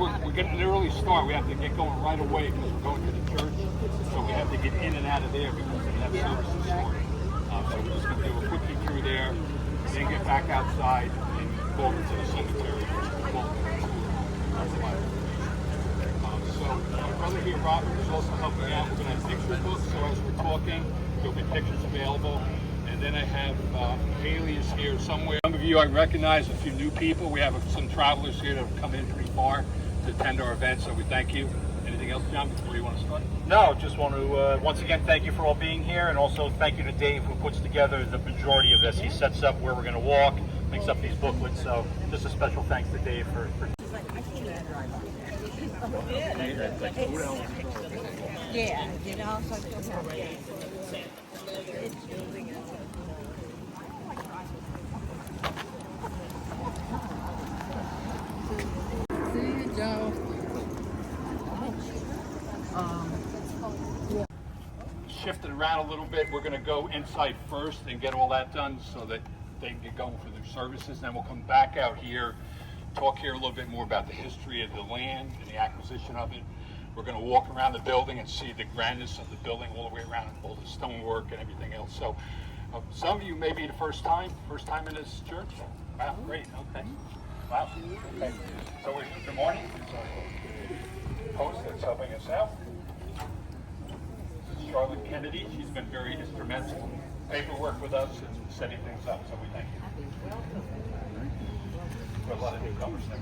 We're getting an early start. We have to get going right away because we're going to the church. So we have to get in and out of there because they have service this morning. So we're just going to do a quick through there, then get back outside and go over to the cemetery. So my brother here, Robert, is also helping out. We're going to have picture books, so as we're talking, there'll be pictures available. And then I have Haley is here somewhere. Some of you I recognize, a few new people. We have some travelers here that have come in pretty far to attend our event, so we thank you. Anything else, John, before you want to start? No, just want to once again thank you for all being here, and also thank you to Dave who puts together the majority of this. He sets up where we're going to walk, makes up these booklets, so just a special thanks to Dave for yeah, you know, so see you, Joe. Shifted around a little bit. We're going to go inside first and get all that done so that they can get going for their services. Then we'll come back out here, talk here a little bit more about the history of the land and the acquisition of it. We're going to walk around the building and see the grandness of the building all the way around, all the stonework and everything else. So some of you may be the first time in this church. Wow, great, okay. Wow, okay. So good morning. It's our host that's helping us out. This is Charlotte Kennedy. She's been very instrumental in paperwork with us and setting things up, so we thank you. For a lot of newcomers there.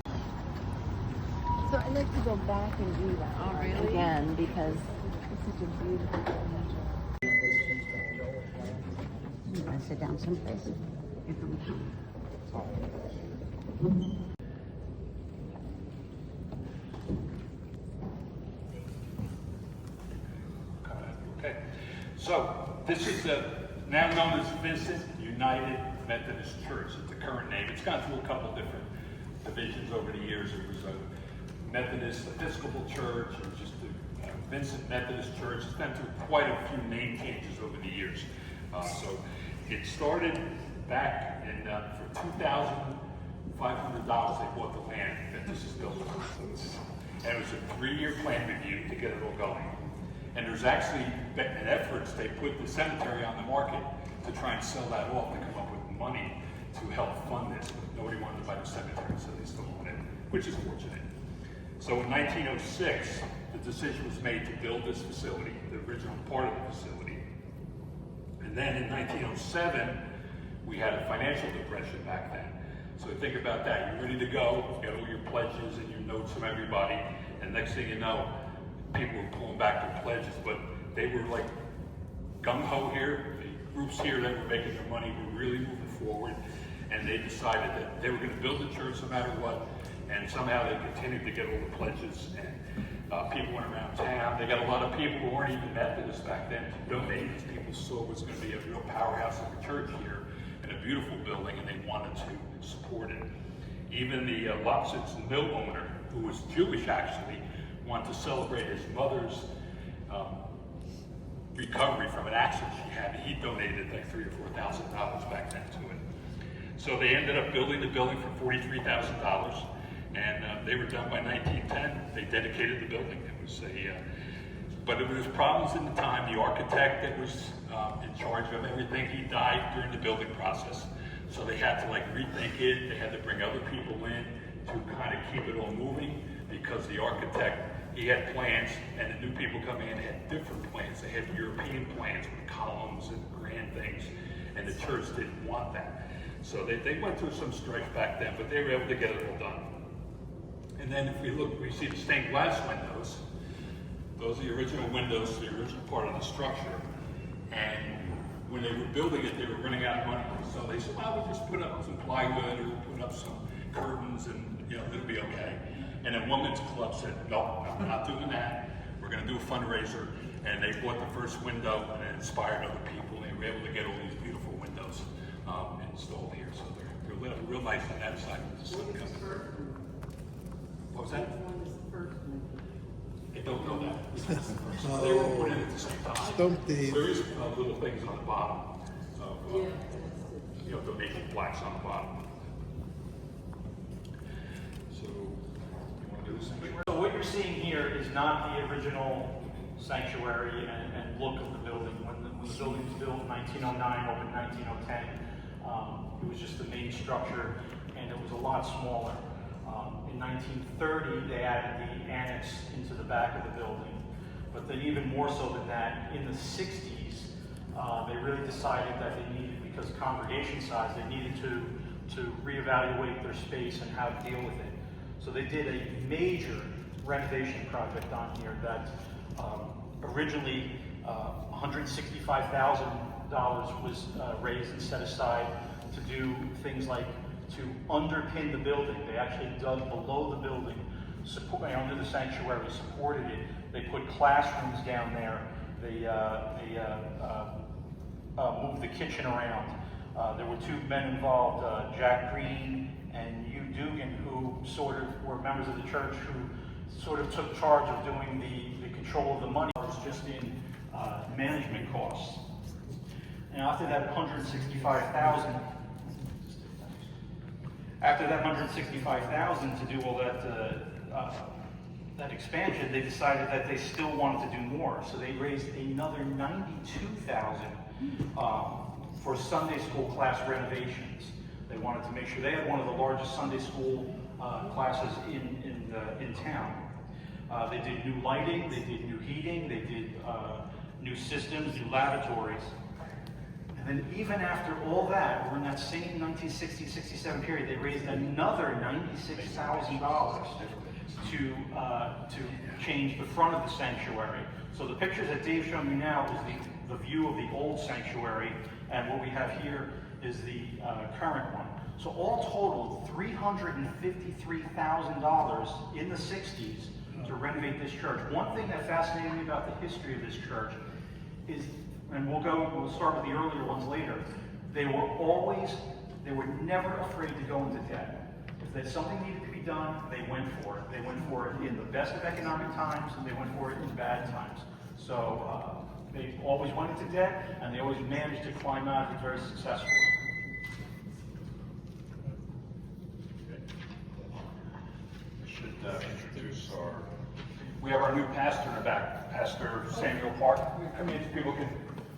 So I'd like to go back and do that again because it's such a beautiful picture. You want to sit down someplace? You're from home. Okay, so this is now known as Vincent Methodist Church. It's the current name. It's gone through a couple different divisions over the years. It was a Methodist Episcopal Church, and just the Vincent Methodist Church. It's been through quite a few name changes over the years. So it started back in for $2,500. They bought the land that this is built on. And it was a 3-year plan review to get it all going. And there's actually an efforts, they put the cemetery on the market to try and sell that off to come up with money to help fund this. But nobody wanted to buy the cemetery, so they still own it, which is fortunate. So in 1906, the decision was made to build this facility, the original part of the facility. And then in 1907, we had a financial depression back then. So think about that. You're ready to go, you got all your pledges and your notes from everybody, and next thing you know, people were pulling back their pledges, but they were like gung-ho here. The groups here that were making their money were really moving forward, and they decided that they were going to build the church no matter what, and somehow they continued to get all the pledges, and people went around town. They got a lot of people who weren't even Methodists back then to donate. People saw it was going to be a real powerhouse of a church here, and a beautiful building, and they wanted to support it. Even the Lopsitz mill owner, who was Jewish actually, wanted to celebrate his mother's recovery from an accident she had. He donated like $3,000 or $4,000 back then to it. So they ended up building the building for $43,000, and they were done by 1910. They dedicated the building. It was but there was problems in the time. The architect that was in charge of everything, he died during the building process. So they had to like rethink it. They had to bring other people in to kind of keep it all moving, because the architect, he had plans, and the new people coming in had different plans. They had European plans with columns and grand things, and the church didn't want that. So they went through some strife back then, but they were able to get it all done. And then if we look, we see the stained glass windows. Those are the original windows, the original part of the structure. And when they were building it, they were running out of money. So they said, well, we'll just put up some plywood, or we'll put up some curtains, and it'll be okay. And then Women's Club said, no, we're not doing that. We're going to do a fundraiser. And they bought the first window, and it inspired other people. And they were able to get all these beautiful windows installed here. So they're real nice on that side with the sun coming through. What was that? I don't know that. So they were put in at the same time. There is little things on the bottom of donation plaques on the bottom. So you want to do the sanctuary? So what you're seeing here is not the original sanctuary and look of the building. When the building was built in 1909, opened in 1910, it was just the main structure, and it was a lot smaller. In 1930, they added the annex into the back of the building. But then even more so than that, in the 60s, they really decided that they needed, because congregation size, they needed to reevaluate their space and how to deal with it. So they did a major renovation project on here that originally $165,000 was raised and set aside to do things like to underpin the building. They actually dug below the building, under the sanctuary, supported it. They put classrooms down there. They moved the kitchen around. There were two men involved, Jack Green and Hugh Dugan, who sort of were members of the church who sort of took charge of doing the control of the money. It was just in management costs. And after that $165,000, to do all that expansion, they decided that they still wanted to do more. So they raised another $92,000 for Sunday school class renovations. They wanted to make sure they had one of the largest Sunday school classes in town. They did new lighting, they did new heating, they did new systems, new lavatories. And then even after all that, we're in that same 1960-67 period, they raised another $96,000 to change the front of the sanctuary. So the pictures that Dave's showing you now is the view of the old sanctuary, and what we have here is the current one. So all total, $353,000 in the 60s to renovate this church. One thing that fascinated me about the history of this church is, and we'll start with the earlier ones later, they were never afraid to go into debt. If there's something needed to be done, they went for it. They went for it in the best of economic times, and they went for it in bad times. So they always went into debt, and they always managed to climb out of it very successfully. We should introduce we have our new pastor in the back, Pastor Samuel Park. I mean,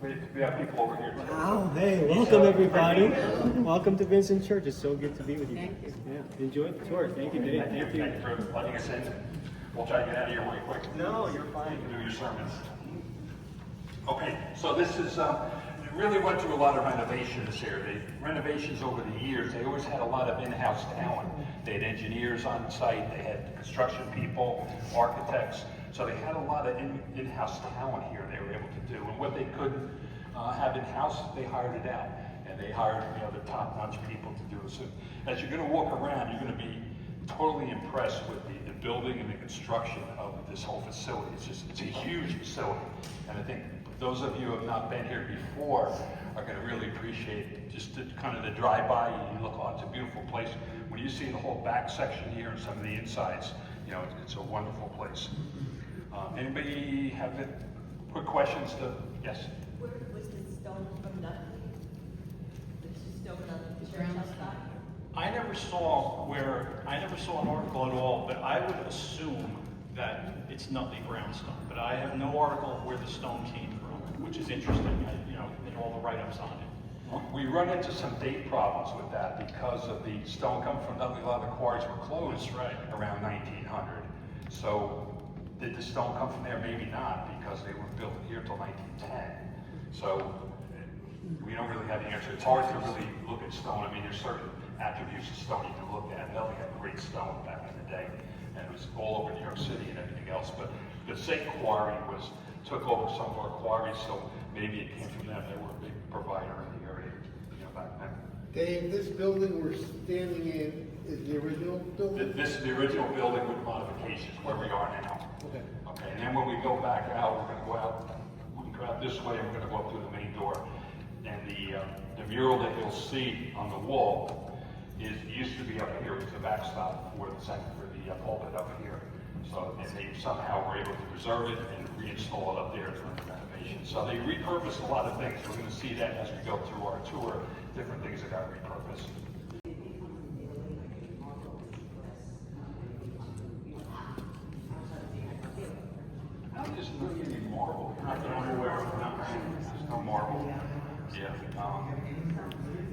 we have people over here. Oh, hey, welcome everybody. Welcome to Vincent Church. It's so good to be with you. Thank you. Yeah, enjoy the tour. Thank you, Dave. Thank you for letting us in. We'll try to get out of here really quick. No, you're fine. Do your sermons. Okay, so this is, it really went through a lot of renovations here. The renovations over the years, they always had a lot of in-house talent. They had engineers on site, they had construction people, architects. So they had a lot of in-house talent here they were able to do. And what they couldn't have in-house, they hired it out. And they hired the top-notch people to do it. So as you're going to walk around, you're going to be totally impressed with the building and the construction of this whole facility. It's a huge facility. And I think those of you who have not been here before are going to really appreciate just the drive-by. You look, oh, it's a beautiful place. When you see the whole back section here and some of the insides, it's a wonderful place. Anybody have quick questions to, yes? Where was the stone from Nutley? The stone on the church outside? I never saw an article at all, but I would assume that it's Nutley brownstone. But I have no article of where the stone came from, which is interesting, in all the write-ups on it. We run into some date problems with that because of the stone coming from Nutley. A lot of the quarries were closed around 1900. So did the stone come from there? Maybe not, because they were built here till 1910. So we don't really have the answer. It's hard to really look at stone. I mean, there's certain attributes of stone you can look at. Nutley had great stone back in the day, and it was all over New York City and everything else. But the St. Quarry took over some of our quarries, so maybe it came from them. They were a big provider in the area, back then. Dave, this building we're standing in is the original building? This is the original building with modifications, where we are now. Okay. Okay, and then when we go back out, we can go out this way, and we're going to go up through the main door. And the mural that you'll see on the wall used to be up here with the backstop for the pulpit up here. So and they somehow were able to preserve it and reinstall it up there during the renovation. So they repurposed a lot of things. We're going to see that as we go through our tour, different things that got repurposed. there's not any marble. Not that I'm aware of, no. There's no marble. Yeah.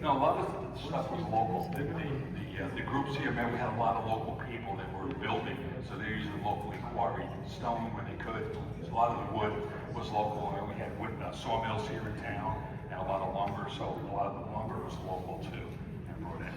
No, a lot of the stuff was local. The groups here, man, we had a lot of local people that were building, so they usually locally quarried stone when they could. So a lot of the wood was local, and we had wood sawmills here in town, and a lot of lumber, so a lot of the lumber was local too, and brought in.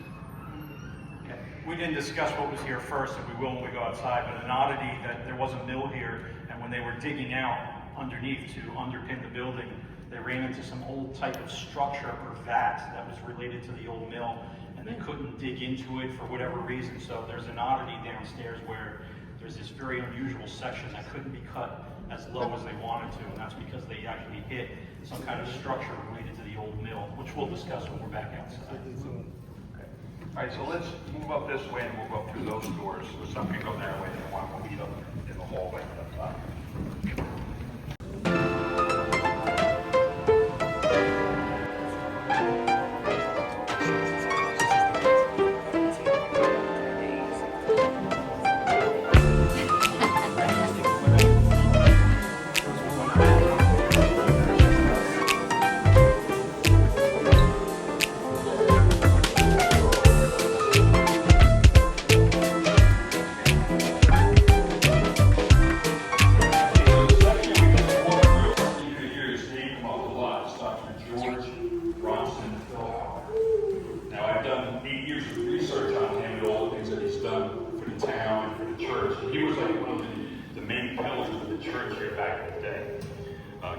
Okay. We didn't discuss what was here first, and we will when we go outside, but an oddity that there was a mill here, and when they were digging out underneath to underpin the building, they ran into some old type of structure or vat that was related to the old mill, and they couldn't dig into it for whatever reason. So there's an oddity downstairs where there's this very unusual section that couldn't be cut as low as they wanted to, and that's because they actually hit some kind of structure related to the old mill, which we'll discuss when we're back outside. Okay. All right, so let's move up this way and we'll go up through those doors. So some can go that way and one will meet up in the hallway up top.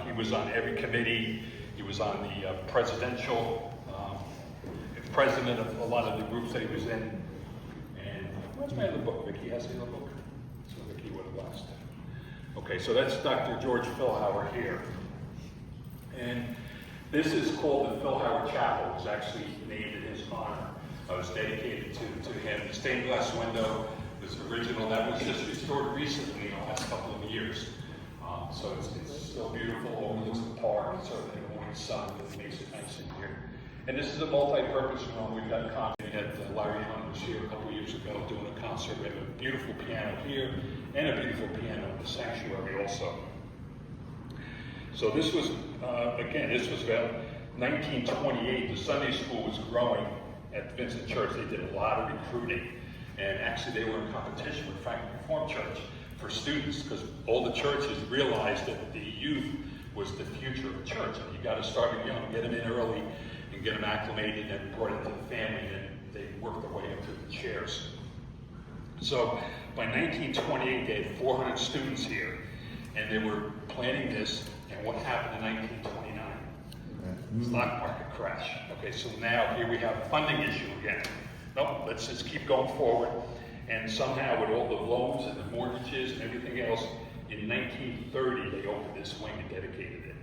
He was on every committee. He was on the presidential, president of a lot of the groups that he was in. And what's my other book? Vicky has the other book? So Vicky would have lost it. Okay, so that's Dr. George Philhauer here. And this is called the Philhauer Chapel. It was actually named in his honor. It was dedicated to him. The stained glass window was original. That was just restored recently in the last couple of years. So it's still beautiful, overlooks the park, and sort of the morning sun that makes it nice in here. And this is a multi-purpose room. We've got concert. We had Larry Hunt was here a couple of years ago doing a concert. We have a beautiful piano here and a beautiful piano in the sanctuary also. So this was, again, this was about 1928. The Sunday school was growing at Vincent Church. They did a lot of recruiting. And actually they were in competition with Franklin Reformed Church for students, because all the churches realized that the youth was the future of the church. And you got to start them young, get them in early, and get them acclimated, and brought into the family, and they worked their way up to the chairs. So by 1928, they had 400 students here, and they were planning this. And what happened in 1929? Stock market crash. Okay, so now here we have a funding issue again. No, let's just keep going forward. And somehow with all the loans and the mortgages and everything else, in 1930 they opened this wing and dedicated it.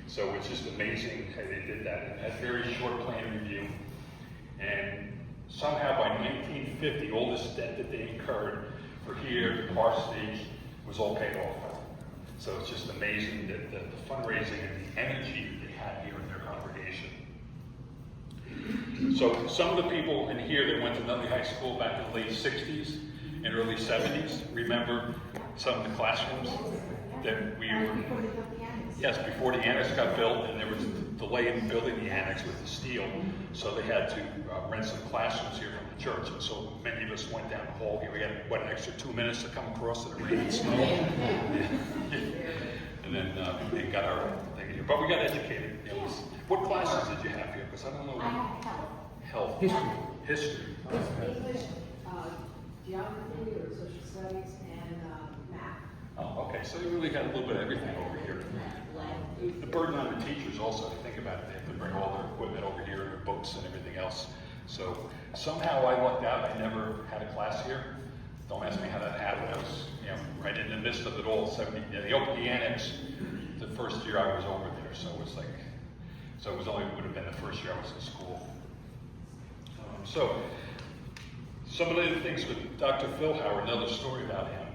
So it's just amazing how they did that. It had very short plan review. And somehow by 1950, all this debt that they incurred for here, Parsonage, was all paid off. So it's just amazing that the fundraising and the energy that they had here in their congregation. So some of the people in here that went to Nutley High School back in the late 60s and early 70s, remember some of the classrooms that we were, yes, before the annex got built, and there was a delay in building the annex with the steel, so they had to rent some classrooms here from the church. And so many of us went down the hall here. We had, what, an extra 2 minutes to come across in the rain and snow. And then they got our thing here. But we got educated. It was, what classes did you have here? Because I don't know. I have health. Health. History. English, geography or social studies, and math. Oh, okay. So you really got a little bit of everything over here. The burden on the teachers also, if you think about it, they have to bring all their equipment over here, their books and everything else. So somehow I lucked out. I never had a class here. Don't ask me how that happened. I was, right in the midst of it all. They opened the annex the first year I was over there. So it was like, would have been the first year I was in school. So some of the other things with Dr. Philhauer, another story about him.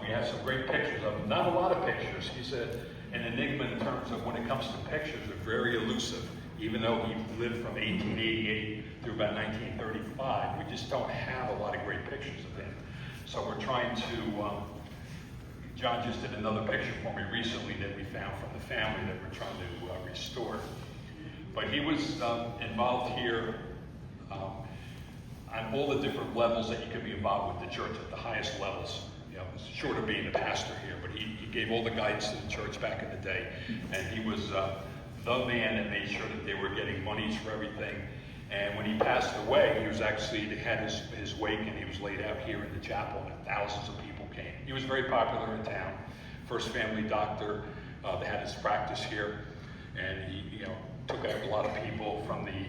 We have some great pictures of him. Not a lot of pictures. He's an enigma in terms of when it comes to pictures. They're very elusive. Even though he lived from 1888 through about 1935, we just don't have a lot of great pictures of him. So we're trying to John just did another picture for me recently that we found from the family that we're trying to restore. But he was involved here on all the different levels that you could be involved with the church at the highest levels. You know, short of being the pastor here, but he gave all the guidance to the church back in the day, and he was the man that made sure that they were getting monies for everything. And when he passed away, he was actually, they had his wake, and he was laid out here in the chapel, and thousands of people came. He was very popular in town, first family doctor. They had his practice here, and he, you know, took out a lot of people from the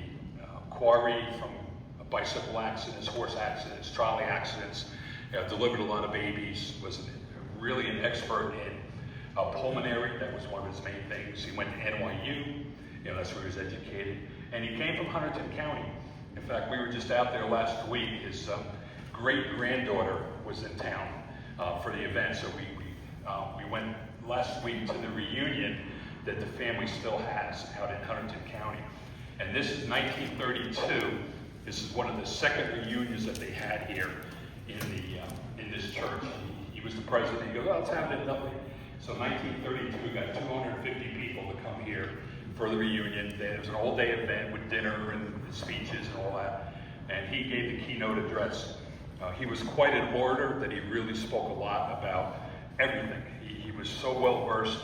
quarry, from bicycle accidents, horse accidents, trolley accidents. Delivered a lot of babies. Was really an expert in pulmonary. That was one of his main things. He went to NYU. You know, that's where he was educated. And he came from Hunterdon County. In fact, we were just out there last week. His great-granddaughter was in town for the event. So we went last week to the reunion that the family still has out in Hunterdon County. And this is 1932. This is one of the second reunions that they had here in this church. He was the president. He goes, oh, let's have it in Nutley. So 1932, we got 250 people to come here for the reunion. It was an all-day event with dinner and speeches and all that. And he gave the keynote address. He was quite an orator that he really spoke a lot about everything. He was so well-versed.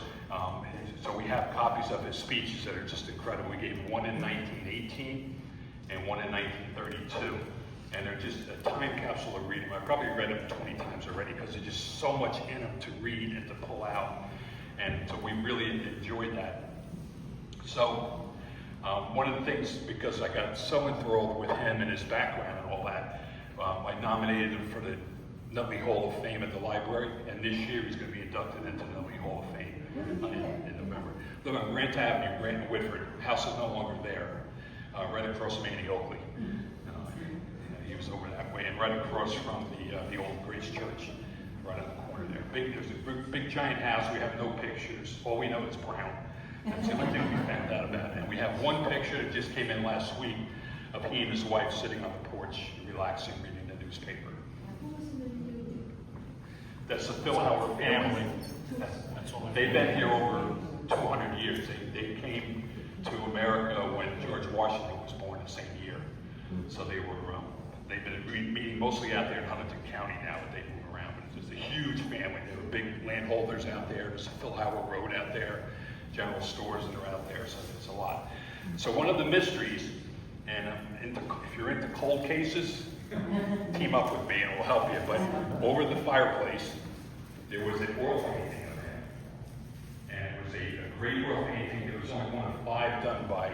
So we have copies of his speeches that are just incredible. We gave one in 1918 and one in 1932. And they're just a time capsule of reading. I've probably read them 20 times already because there's just so much in them to read and to pull out. And so we really enjoyed that. So one of the things, because I got so enthralled with him and his background and all that, I nominated him for the Nutley Hall of Fame at the library. And this year he's going to be inducted into the Nutley Hall of Fame in November. Look on Grant Avenue, Grant and Whitford. House is no longer there. Right across from Annie Oakley. He was over that way, and right across from the old Grace Church, right on the corner there. There's a big giant house. We have no pictures. All we know is brown. That's the only thing we found out about it. And we have one picture that just came in last week of he and his wife sitting on the porch, relaxing, reading the newspaper. That's the Phil Howard family. They've been here over 200 years. They came to America when George Washington was born the same year. So they've been meeting mostly out there in Hunterdon County now, but they move around. But it's just a huge family. They were big landholders out there. There's a Phil Howard Road out there, general stores that are out there, so it's a lot. So one of the mysteries, and if you're into cold cases, team up with me and we'll help you. But over the fireplace, there was an oil painting of him. And it was a great oil painting. It was only one of 5 done by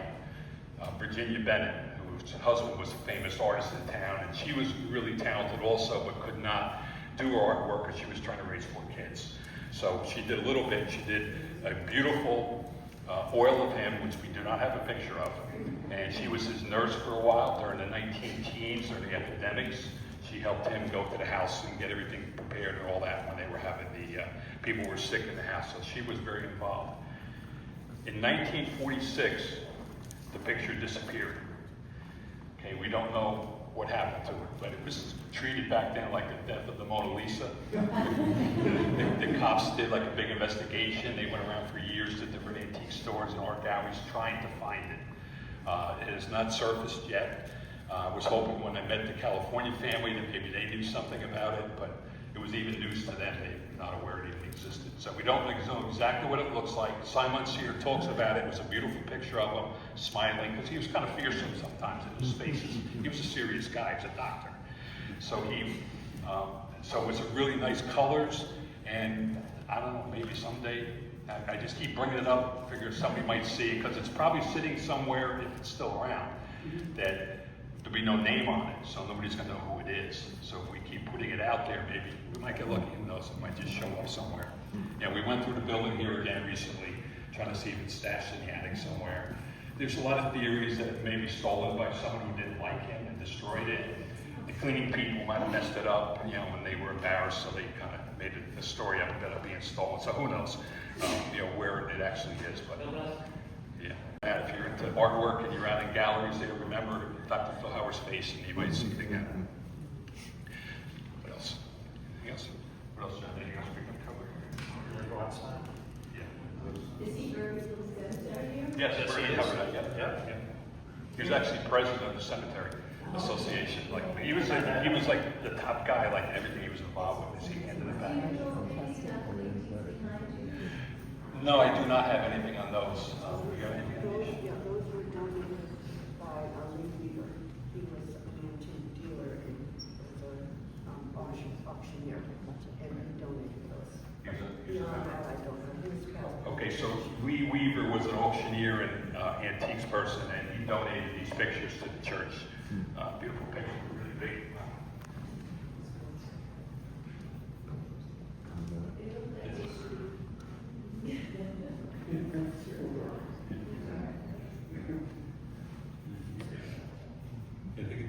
Virginia Bennett, whose husband was a famous artist in town, and she was really talented also, but could not do her artwork because she was trying to raise 4 kids. So she did a little bit. She did a beautiful oil of him, which we do not have a picture of, and she was his nurse for a while during the 19-teens, during the epidemics. She helped him go to the house and get everything prepared and all that when they were having people were sick in the house, so she was very involved. In 1946, the picture disappeared. Okay, we don't know what happened to it, but it was treated back then like the death of the Mona Lisa. The cops did like a big investigation. They went around for years to different antique stores and art galleries trying to find it. It has not surfaced yet. I was hoping when I met the California family that maybe they knew something about it, but it was even news to them. They were not aware it even existed. So we don't know exactly what it looks like. Simon here talks about it. It was a beautiful picture of him smiling, because he was kind of fearsome sometimes in his faces. He was a serious guy. He was a doctor. So so it was really nice colors, and I don't know, maybe someday, I just keep bringing it up, figure somebody might see it, because it's probably sitting somewhere, if it's still around, that there'll be no name on it, so nobody's going to know who it is. So if we keep putting it out there, maybe we might get lucky, who knows, it might just show up somewhere. Yeah, we went through the building here again recently, trying to see if it's stashed in the attic somewhere. There's a lot of theories that it may be stolen by someone who didn't like him and destroyed it. The cleaning people might have messed it up, when they were embarrassed, so they kind of made the story up about it being stolen. So who knows, where it actually is. But yeah, if you're into artwork and you're out in galleries there, remember Dr. Phil Howard's face, and you might see it again. What else? Anything else? What else, John? Anything else we can cover here? Yes, Yes, we're he gonna is. cover that, yeah. Yeah. He was actually president of the cemetery association. Like he was like the top guy. Like everything he was involved with, he handed it back. No, I do not have anything on those. You got anything on these? Yeah, those were donated by our lead leader. He was an antique dealer and was an auctioneer, and he donated those. He was a- Beyond that, I don't know. He was Cal. Okay, so Lee Weaver was an auctioneer and antiques person, and he donated these pictures to the church. Beautiful pictures, really big.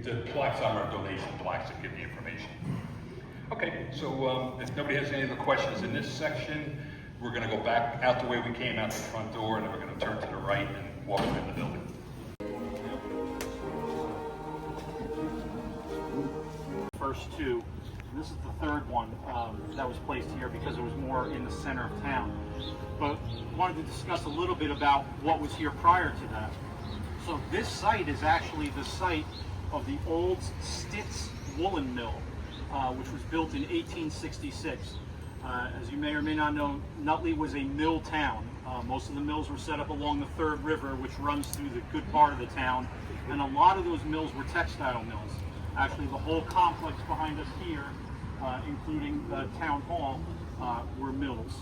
The plaques are our donation plaques that give the information. Okay, so if nobody has any other questions in this section, we're going to go back out the way we came out the front door, and then we're going to turn to the right and walk in the building. First two. And this is the third one that was placed here because it was more in the center of town. But wanted to discuss a little bit about what was here prior to that. So this site is actually the site of the old Stitz woolen mill, which was built in 1866. As you may or may not know, Nutley was a mill town. Most of the mills were set up along the Third River, which runs through the good part of the town, and a lot of those mills were textile mills. Actually, the whole complex behind us here, including the town hall, were mills.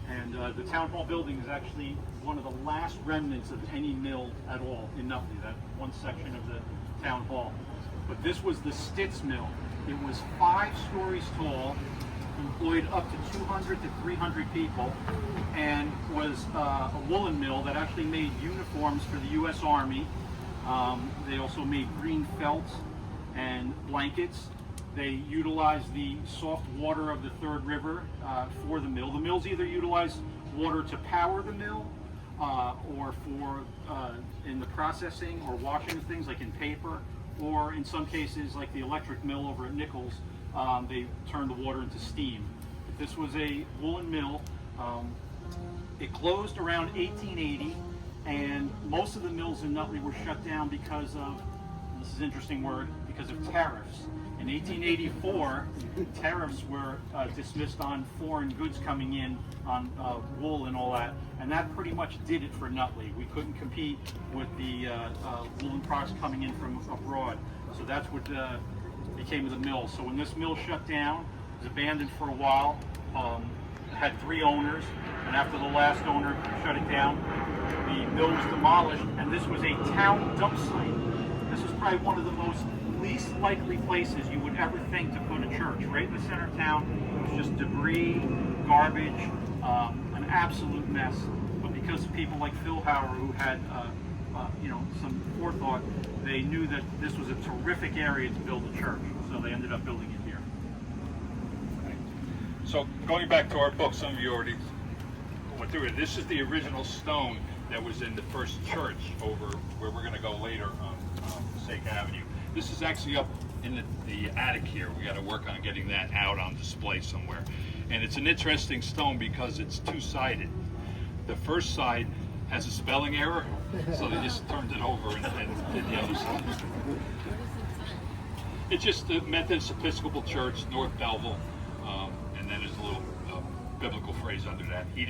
And the town hall building is actually one of the last remnants of any mill at all in Nutley, that one section of the town hall. But this was the Stitz mill. It was 5 stories tall, employed up to 200 to 300 people, and was a woolen mill that actually made uniforms for the U.S. Army. They also made green felt and blankets. They utilized the soft water of the Third River for the mill. The mills either utilized water to power the mill or for in the processing or washing of things like in paper, or in some cases like the electric mill over at Nichols, they turned the water into steam. This was a woolen mill. It closed around 1880, and most of the mills in Nutley were shut down because of, and this is an interesting word, because of tariffs. In 1884, tariffs were dismissed on foreign goods coming in on wool and all that, and that pretty much did it for Nutley. We couldn't compete with the woolen products coming in from abroad, so that's what became of the mill. So when this mill shut down, it was abandoned for a while, had 3 owners, and after the last owner shut it down, the mill was demolished, and this was a town dump site. This was probably one of the most least likely places you would ever think to put a church. Right in the center of town, it was just debris, garbage, an absolute mess. But because of people like Phil Hauer, who had some forethought, they knew that this was a terrific area to build a church, so they ended up building it here. So going back to our book, some of you already went through it. This is the original stone that was in the first church over where we're going to go later on Passaic Avenue. This is actually up in the attic here. We got to work on getting that out on display somewhere. And it's an interesting stone because it's 2-sided. The first side has a spelling error, so they just turned it over and did the other side. It's just the Methodist Episcopal Church, North Belleville, and then there's a little biblical phrase under that. He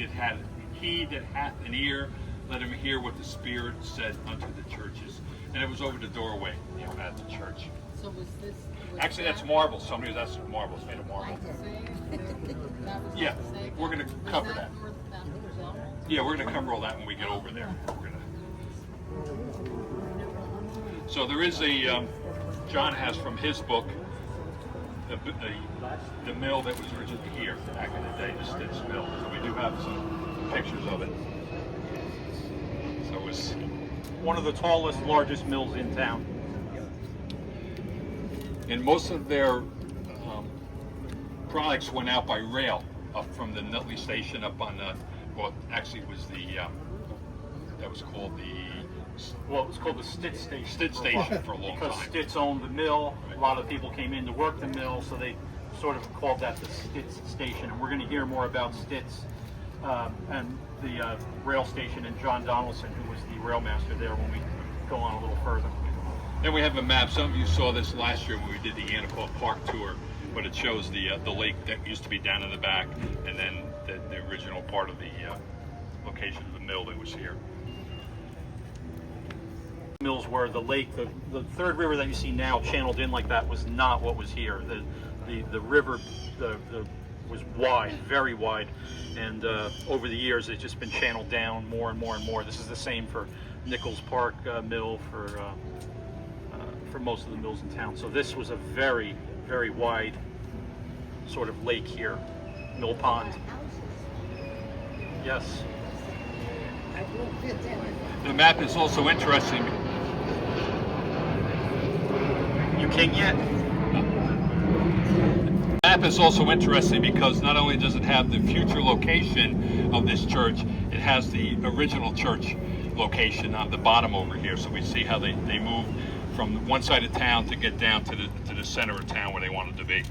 that hath an ear, let him hear what the Spirit said unto the churches. And it was over the doorway, at the church. So was this? Actually, that's marble. Somebody was asking marble. It's made of marble. Yeah, we're going to cover that. Yeah, we're going to cover all that when we get over there. So there is a, John has from his book, the mill that was originally here back in the day, the Stitz mill. So we do have some pictures of it. So it was One of the tallest, largest mills in town. and most of their products went out by rail up from the Nutley station up on well, actually it was that was called Well, it was called the Stitz Station. Stitz Station for a long because time. Stitz owned the mill. A lot of people came in to work the mill, so they sort of called that the Stitz Station. And we're going to hear more about Stitz and the rail station, and John Donaldson, who was the rail master there when we go on a little further. Then we have a map. Some of you saw this last year when we did the Anacott Park tour, but it shows the lake that used to be down in the back, and then the original part of the location of the mill that was here. Mills were the lake, the third river that you see now channeled in like that was not what was here. The river was wide, very wide, and over the years it's just been channeled down more and more and more. This is the same for Nichols Park Mill, for most of the mills in town. So this was a very, very wide sort of lake here, mill pond. Yes. The map is also interesting. You king yet? The map is also interesting because not only does it have the future location of this church, it has the original church location on the bottom over here. So we see how they moved from one side of town to get down to the center of town where they wanted to be.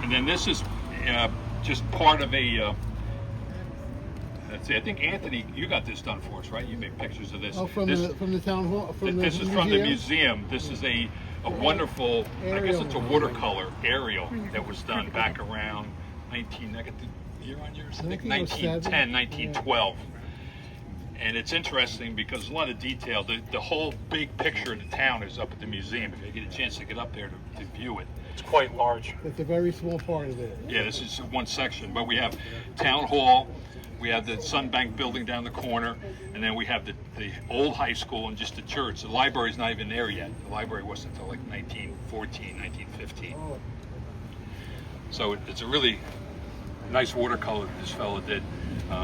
And then this is just part of a, let's see, I think Anthony, you got this done for us, right? You made pictures of this. Oh, from the town hall? This is from the museum. This is a wonderful, I guess it's a watercolor aerial that was done back around I got the year on yours? I think 1910, 1912. And it's interesting because there's a lot of detail. The whole big picture of the town is up at the museum. If you get a chance to get up there to view it. It's quite large. It's a very small part of it. Yeah, this is one section. But we have Town Hall, we have the Sunbank building down the corner, and then we have the old high school and just the church. The library's not even there yet. The library wasn't until like 1914, 1915. Oh. So it's a really nice watercolor that this fellow did.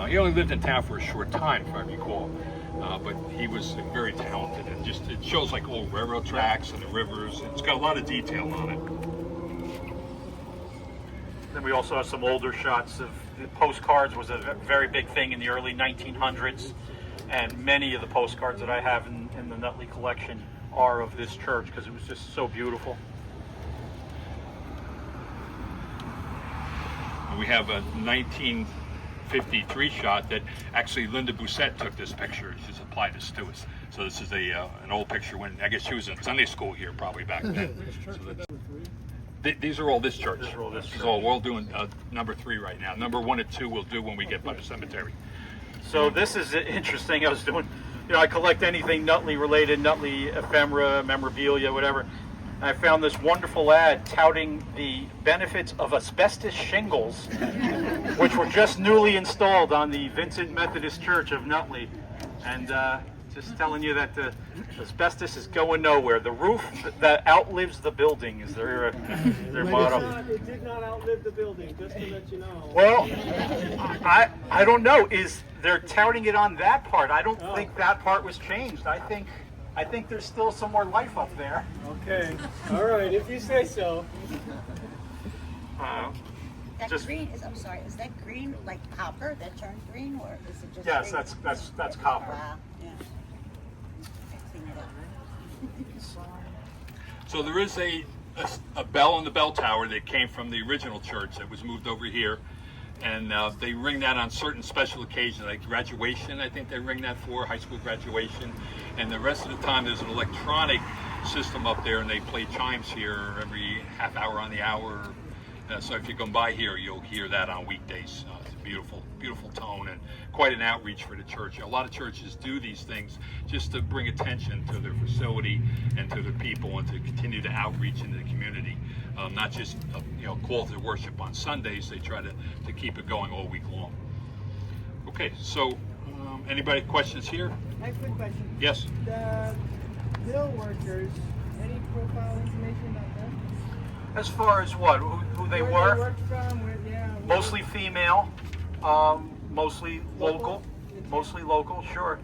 He only lived in town for a short time, if I recall, but he was very talented, and just it shows like old railroad tracks and the rivers. It's got a lot of detail on it. Then we also have some older shots of the postcards. Was a very big thing in the early 1900s, and many of the postcards that I have in the Nutley collection are of this church because it was just so beautiful. We have a 1953 shot that actually Linda Doucette took this picture. She supplied this to us. So this is an old picture when, I guess she was in Sunday school here probably back then. So these are all this church. These are all this church. So we're all doing number 3 right now. Number 1 and 2 we'll do when we get by the cemetery. So this is interesting. I was doing, I collect anything Nutley related, Nutley ephemera, memorabilia, whatever. I found this wonderful ad touting the benefits of asbestos shingles, which were just newly installed on the Vincent Methodist Church of Nutley. And just telling you that the asbestos is going nowhere. The roof that outlives the building is their motto. It did not outlive the building, just to let you know. Well, I don't know. They're touting it on that part. I don't think that part was changed. I think there's still some more life up there. Okay. All right, if you say so. That Just- green is, I'm sorry, is that green like copper that turned green, or is it just Yes, green? that's copper. Wow, yeah. Clean it up. So there is a bell on the bell tower that came from the original church that was moved over here. And they ring that on certain special occasions, like graduation, I think they ring that for, high school graduation. And the rest of the time there's an electronic system up there, and they play chimes here every half hour on the hour. So if you come by here, you'll hear that on weekdays. It's a beautiful, beautiful tone and quite an outreach for the church. A lot of churches do these things just to bring attention to their facility and to their people, and to continue to outreach into the community. Not just call to worship on Sundays. They try to keep it going all week long. Okay, so anybody questions here? I have a quick question. Yes. The mill workers, any profile information about them? As far as what? Who they Where were? they worked from, Mostly female, mostly local. Mostly local, sure.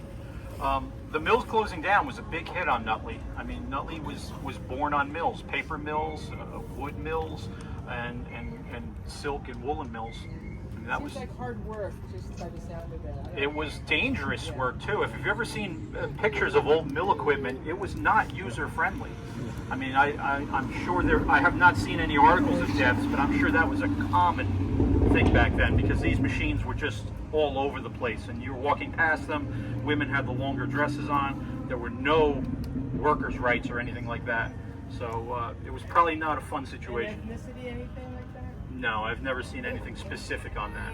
The mills closing down was a big hit on Nutley. I mean, Nutley was born on mills, paper mills, wood mills, and silk and woolen mills. And that was. Seems like hard work, just by the sound of it. I don't It was dangerous work too. If you've ever seen pictures of old mill equipment, it was not user friendly. I mean, I'm sure I have not seen any articles of deaths, but I'm sure that was a common thing back then because these machines were just all over the place and you were walking past them. Women had the longer dresses on. There were no workers' rights or anything like that. So it was probably not a fun situation. And ethnicity, anything like that? No, I've never seen anything specific on that.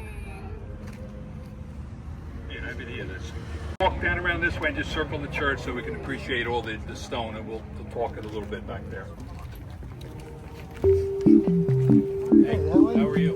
Yeah, everything of this. Walk down around this way and just circle the church so we can appreciate all the stone, and we'll talk it a little bit back there. Hey, how are you?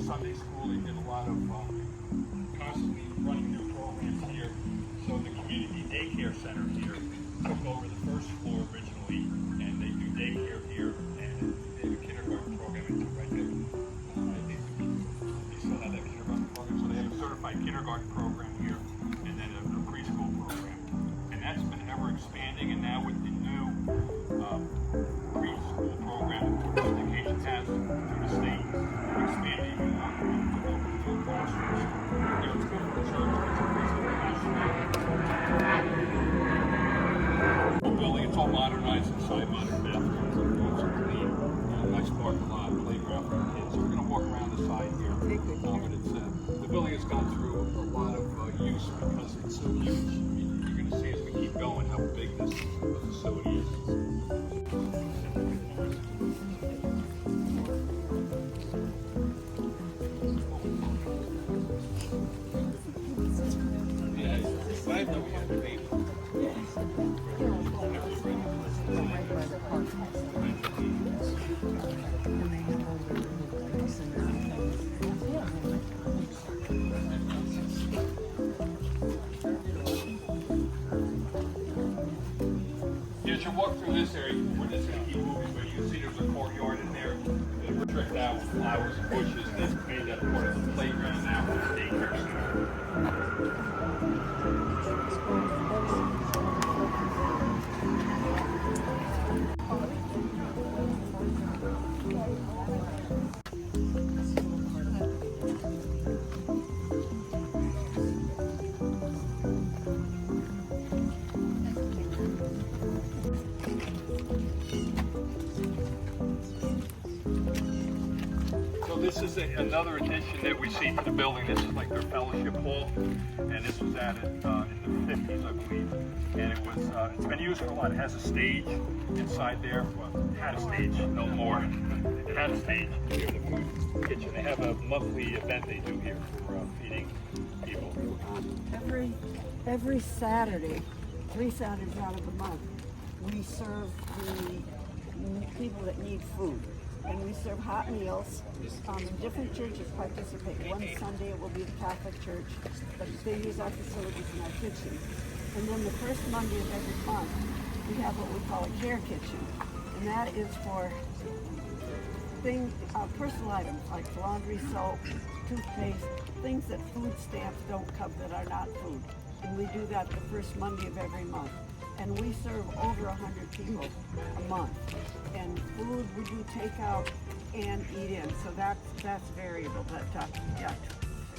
Sunday school, they did a lot of constantly running new programs here. So the community daycare center here took over the first floor originally, and they do daycare here, and they have a kindergarten program right there. I think they still have that kindergarten program, so they have a certified kindergarten program here, and then a preschool program. And that's been ever expanding, and now with the new preschool program that education has through the state, we're expanding to classrooms. Here, let's go to the church. It's a preschool classroom. The building, it's all modernized inside, modern bathrooms, and rooms are clean. Nice parking lot, playground for the kids. So we're going to walk around the side here. But it's the building has gone through a lot of use because it's so huge. I mean, you're going to see as we keep going how big this facility is. As you walk through this area, we're just going to keep moving, but you can see there's a courtyard in there. They were tricked out with flowers and bushes. They've made that part of the playground now for the daycare center. This is another addition that we see to the building. This is like their fellowship hall, and this was added in the 50s, I believe. And it was it's been used for a lot. It has a stage inside there. Well, it had a stage, no more. It had a stage here in the food kitchen. They have a monthly event they do here for feeding people. Every Saturday, 3 Saturdays out of the month, we serve the people that need food. And we serve hot meals. Different churches participate. One Sunday it will be the Catholic Church, but they use our facilities in our kitchen. And then the first Monday of every month, we have what we call a care kitchen. And that is for personal items like laundry soap, toothpaste, things that food stamps don't cover that are not food. And we do that the first Monday of every month. and we serve over 100 people a month. And food we do takeout and eat in, so that's variable. But yeah,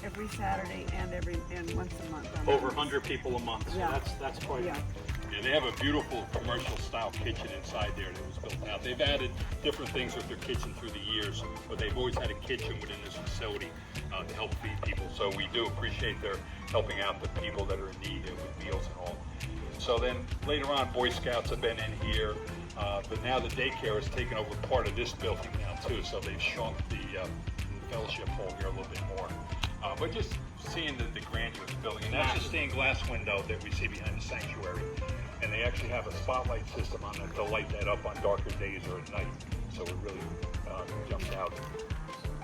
every Saturday and once a month. Over 100 people a month, so Yeah. that's quite. Yeah. Yeah, they have a beautiful commercial style kitchen inside there that was built out. They've added different things with their kitchen through the years, but they've always had a kitchen within this facility to help feed people. So we do appreciate their helping out the people that are in need with meals and all. So then later on, Boy Scouts have been in here, but now the daycare has taken over part of this building now too. So they've shrunk the fellowship hall here a little bit more. But just seeing the grandeur of the building, and that's the stained glass window that we see behind the sanctuary. And they actually have a spotlight system on it to light that up on darker days or at night. So it really jumps out.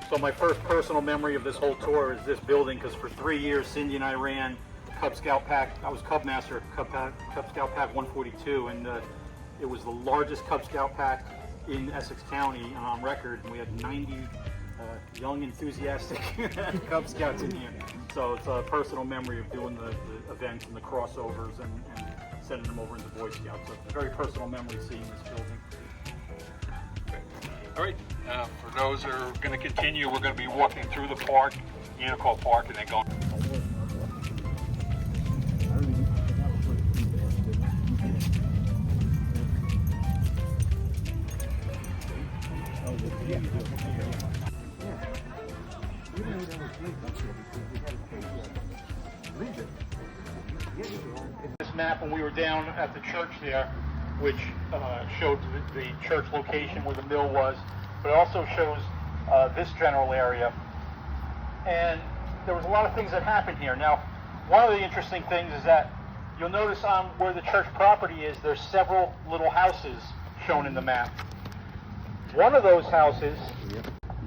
So my first personal memory of this whole tour is this building, because for 3 years Cindy and I ran Cub Scout Pack. I was Cub Master of Cub Scout Pack 142, and it was the largest Cub Scout pack in Essex County on record, and we had 90 young, enthusiastic Cub Scouts in here. So it's a personal memory of doing the events and the crossovers and sending them over into Boy Scouts. So it's a very personal memory seeing this building. All right, for those that are going to continue, we're going to be walking through the park, Unicole Park, and then going. This map when we were down at the church there, which showed the church location where the mill was, but it also shows this general area. And there was a lot of things that happened here. Now, one of the interesting things is that you'll notice on where the church property is, there's several little houses shown in the map. One of those houses,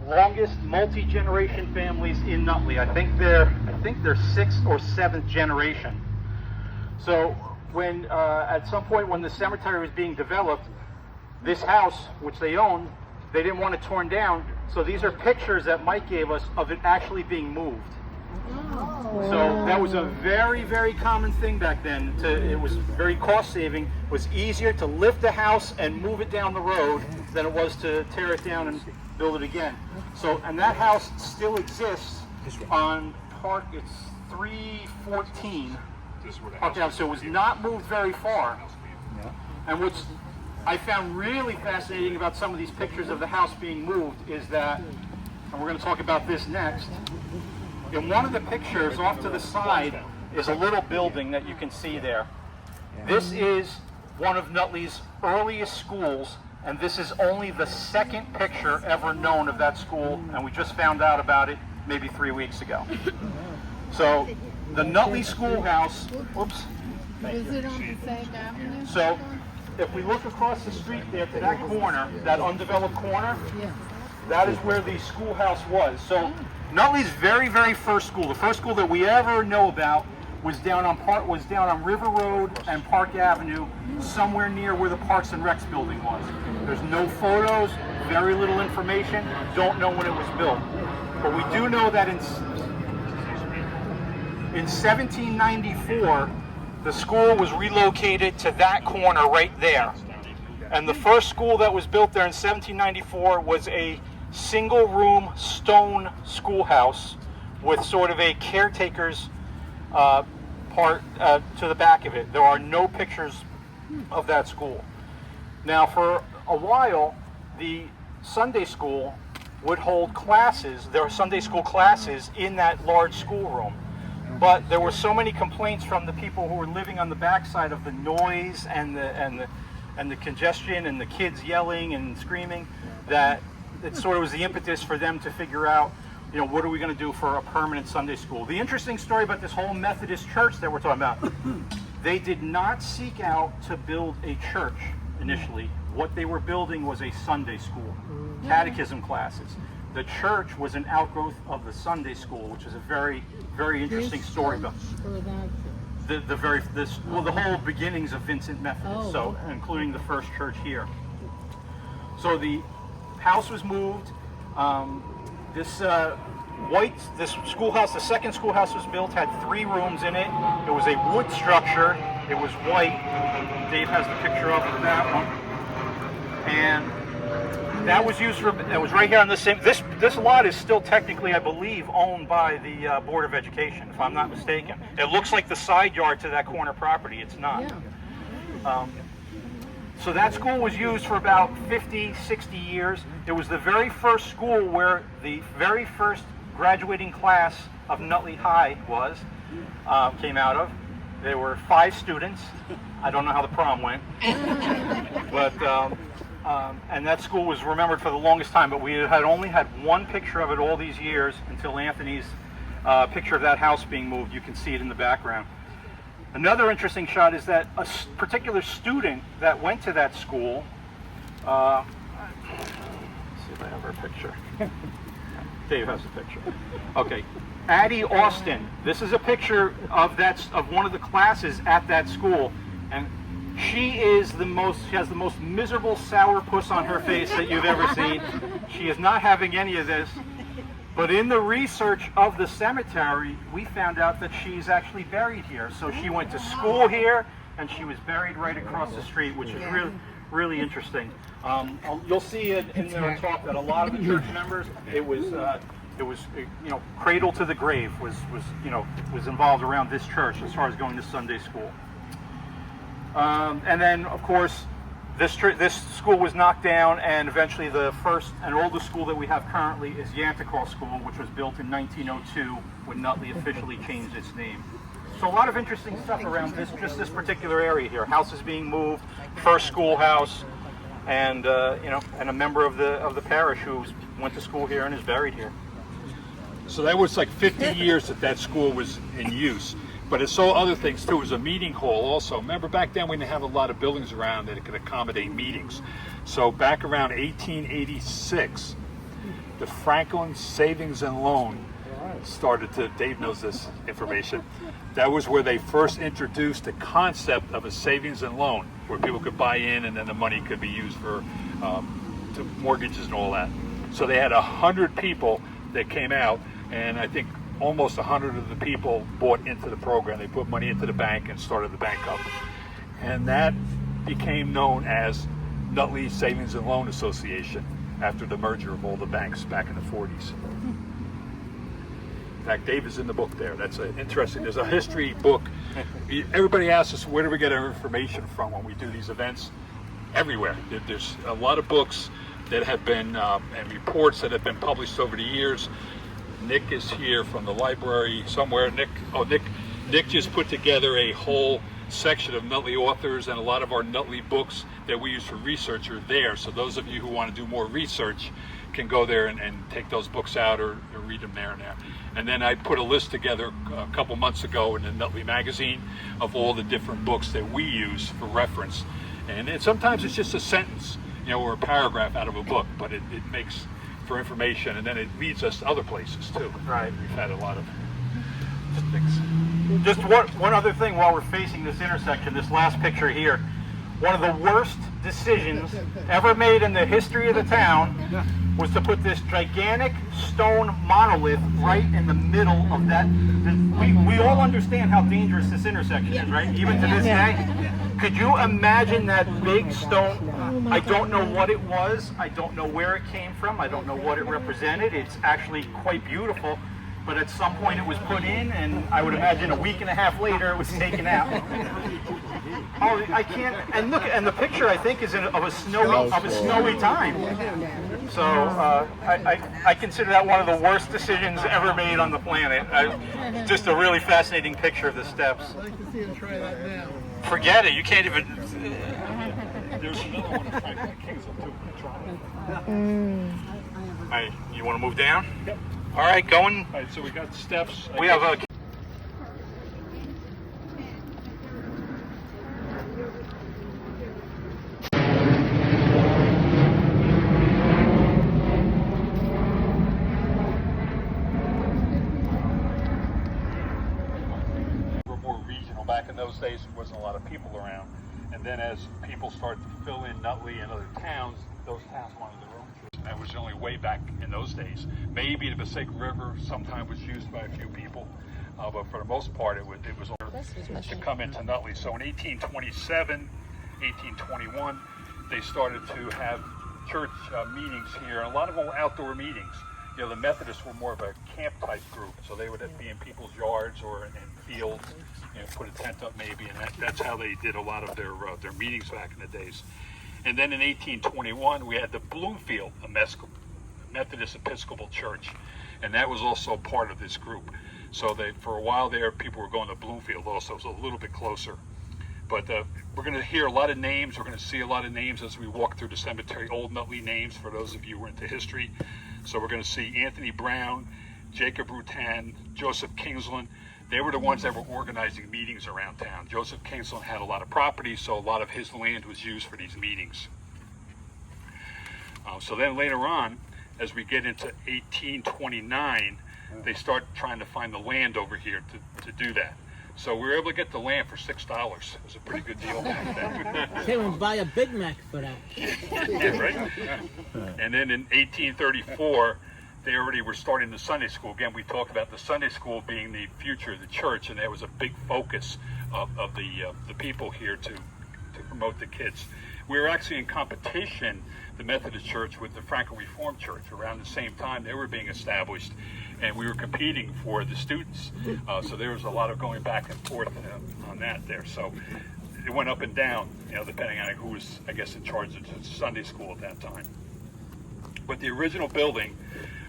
longest multi-generation families in Nutley. I think they're 6th or 7th generation. So when at some point when the cemetery was being developed, this house, which they owned, they didn't want it torn down. So these are pictures that Mike gave us of it actually being moved. So that was a very, very common thing back then. It was very cost saving. It was easier to lift the house and move it down the road than it was to tear it down and build it again. So, and that house still exists on Park, it's 314 Park Ave. So it was not moved very far. And what's I found really fascinating about some of these pictures of the house being moved is that, and we're going to talk about this next, in one of the pictures off to the side is a little building that you can see there. This is one of Nutley's earliest schools, and this is only the second picture ever known of that school, and we just found out about it maybe 3 weeks ago. So the Nutley schoolhouse, whoops. Is it on the same avenue? So if we look across the street there to that corner, that undeveloped corner, that is where the schoolhouse was. So Nutley's very, very first school, the first school that we ever know about, was down on River Road and Park Avenue, somewhere near where the Parks and Recs building was. There's no photos, very little information, don't know when it was built. But we do know that in 1794, the school was relocated to that corner right there. And the first school that was built there in 1794 was a single-room stone schoolhouse with sort of a caretaker's part to the back of it. There are no pictures of that school. Now, for a while, the Sunday school would hold classes. There were Sunday school classes in that large schoolroom. But there were so many complaints from the people who were living on the backside of the noise and the congestion and the kids yelling and screaming that it sort of was the impetus for them to figure out, you know, what are we going to do for a permanent Sunday school. The interesting story about this whole Methodist church that we're talking about, they did not seek out to build a church initially. What they were building was a Sunday school, catechism classes. The church was an outgrowth of the Sunday school, which is a very, very interesting story about the whole beginnings of Vincent Methodist, so including the first church here. So the house was moved. This schoolhouse, the second schoolhouse was built, had 3 rooms in it. It was a wood structure. It was white. Dave has the picture of that one. And that was used for, that was right here on the same, this lot is still technically, I believe, owned by the Board of Education, if I'm not mistaken. It looks like the side yard to that corner property. It's not. So that school was used for about 50, 60 years. It was the very first school where the very first graduating class of Nutley High came out of. There were 5 students. I don't know how the prom went, but and that school was remembered for the longest time. But we had only had one picture of it all these years until Anthony's picture of that house being moved. You can see it in the background. Another interesting shot is that a particular student that went to that school. Let's see if I have her picture. Dave has the picture. Okay. Addie Austin. This is a picture of one of the classes at that school, and she has the most miserable sourpuss on her face that you've ever seen. She is not having any of this. But in the research of the cemetery, we found out that she's actually buried here. So she went to school here, and she was buried right across the street, which is really, really interesting. You'll see it in their talk that a lot of the church members, it was cradle to the grave was involved around this church as far as going to Sunday school. And then, of course, this school was knocked down, and eventually the first and oldest school that we have currently is Yanticall School, which was built in 1902 when Nutley officially changed its name. So a lot of interesting stuff around this particular area here. Houses being moved, first schoolhouse, and and a member of the parish who went to school here and is buried here. So that was like 50 years that school was in use. But it saw other things too. It was a meeting hall also. Remember back then we didn't have a lot of buildings around that could accommodate meetings. So back around 1886, the Franklin Savings and Loan started to, Dave knows this information, that was where they first introduced the concept of a savings and loan, where people could buy in and then the money could be used for to mortgages and all that. So they had 100 people that came out, and I think almost 100 of the people bought into the program. They put money into the bank and started the bank up. And that became known as Nutley Savings and Loan Association after the merger of all the banks back in the 40s. In fact, Dave is in the book there. That's interesting. There's a history book. Everybody asks us, where do we get our information from when we do these events? Everywhere. There's a lot of books that have been, and reports that have been published over the years. Nick is here from the library somewhere. Nick just put together a whole section of Nutley authors, and a lot of our Nutley books that we use for research are there. So those of you who want to do more research can go there and take those books out or read them there and there. And then I put a list together a couple months ago in the Nutley magazine of all the different books that we use for reference. And sometimes it's just a sentence, or a paragraph out of a book, but it makes for information, and then it leads us to other places too. Right. We've had a lot of things. Just one other thing while we're facing this intersection, this last picture here. One of the worst decisions ever made in the history of the town was to put this gigantic stone monolith right in the middle of that. We all understand how dangerous this intersection is, right? Even to this day. Could you imagine that big stone? I don't know what it was. I don't know where it came from. I don't know what it represented. It's actually quite beautiful. But at some point it was put in, and I would imagine a week and a half later it was taken out. Oh, I can't. And look, and the picture I think is of a snowy time. So I consider that one of the worst decisions ever made on the planet. Just a really fascinating picture of the steps. I'd like to see him try that now. Forget it. You can't even. There's another one in Franklin Kingsville too. All right, you want to move down? Yep. All right, going. All right, so we got steps. We have a. We're more regional. Back in those days, there wasn't a lot of people around. And then as people started to fill in Nutley and other towns, those towns wanted their own church. That was the only way back in those days. Maybe the Passaic River sometimes was used by a few people, but for the most part, it was to come into Nutley. So in 1827, 1821, they started to have church meetings here, and a lot of them were outdoor meetings. You know, the Methodists were more of a camp type group, so they would be in people's yards or in fields, you know, put a tent up maybe, and that's how they did a lot of their meetings back in the days. And then in 1821, we had the Bloomfield Methodist Episcopal Church, and that was also part of this group. So for a while there, people were going to Bloomfield also, so a little bit closer. But we're going to hear a lot of names. We're going to see a lot of names as we walk through the cemetery, old Nutley names for those of you who are into history. So we're going to see Anthony Brown, Jacob Rutan, Joseph Kingsland. They were the ones that were organizing meetings around town. Joseph Kingsland had a lot of property, so a lot of his land was used for these meetings. So then later on, as we get into 1829, they start trying to find the land over here to do that. So we were able to get the land for $6. It was a pretty good deal back then. Can't even buy a Big Mac for that. Yeah, right? Yeah. And then in 1834, they already were starting the Sunday school. Again, we talked about the Sunday school being the future of the church, and there was a big focus of the people here to promote the kids. We were actually in competition, the Methodist Church, with the Franco Reformed Church. Around the same time they were being established, and we were competing for the students. So there was a lot of going back and forth on that there. So it went up and down, you know, depending on who was, I guess, in charge of the Sunday school at that time. But the original building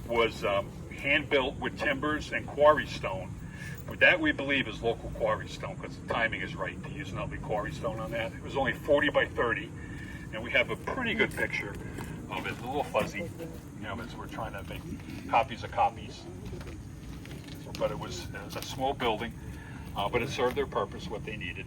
was hand-built with timbers and quarry stone. But that, we believe, is local quarry stone, because the timing is right to use Nutley quarry stone on that. It was only 40 by 30, and we have a pretty good picture of it. A little fuzzy, you know, as we're trying to make copies of copies. But it was a small building, but it served their purpose, what they needed.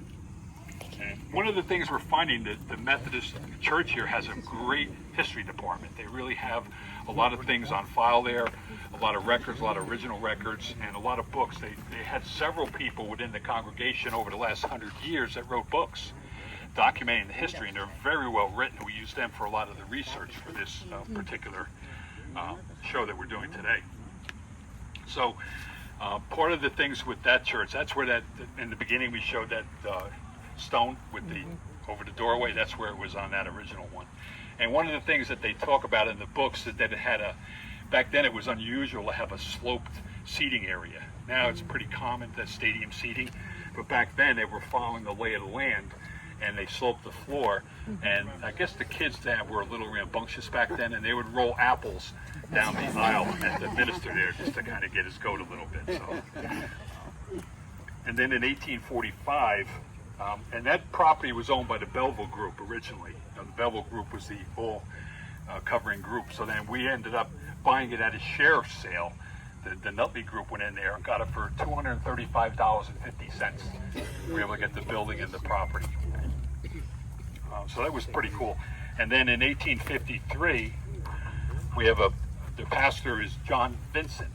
And one of the things we're finding, that the Methodist Church here has a great history department. They really have a lot of things on file there, a lot of records, a lot of original records, and a lot of books. They had several people within the congregation over the last 100 years that wrote books documenting the history, and they're very well written. We use them for a lot of the research for this particular show that we're doing today. So part of the things with that church, that's where in the beginning we showed that stone with over the doorway. That's where it was on that original one. And one of the things that they talk about in the books is that it had back then it was unusual to have a sloped seating area. Now it's pretty common, that stadium seating, but back then they were following the lay of the land, and they sloped the floor. And I guess the kids then were a little rambunctious back then, and they would roll apples down the aisle at the minister there just to kind of get his goat a little bit. So. And then in 1845, and that property was owned by the Belleville Group originally. The Belleville Group was the all-covering group. So then we ended up buying it at a sheriff's sale. The Nutley Group went in there and got it for $235.50. We were able to get the building and the property. So that was pretty cool. And then in 1853, we have the pastor is John Vincent.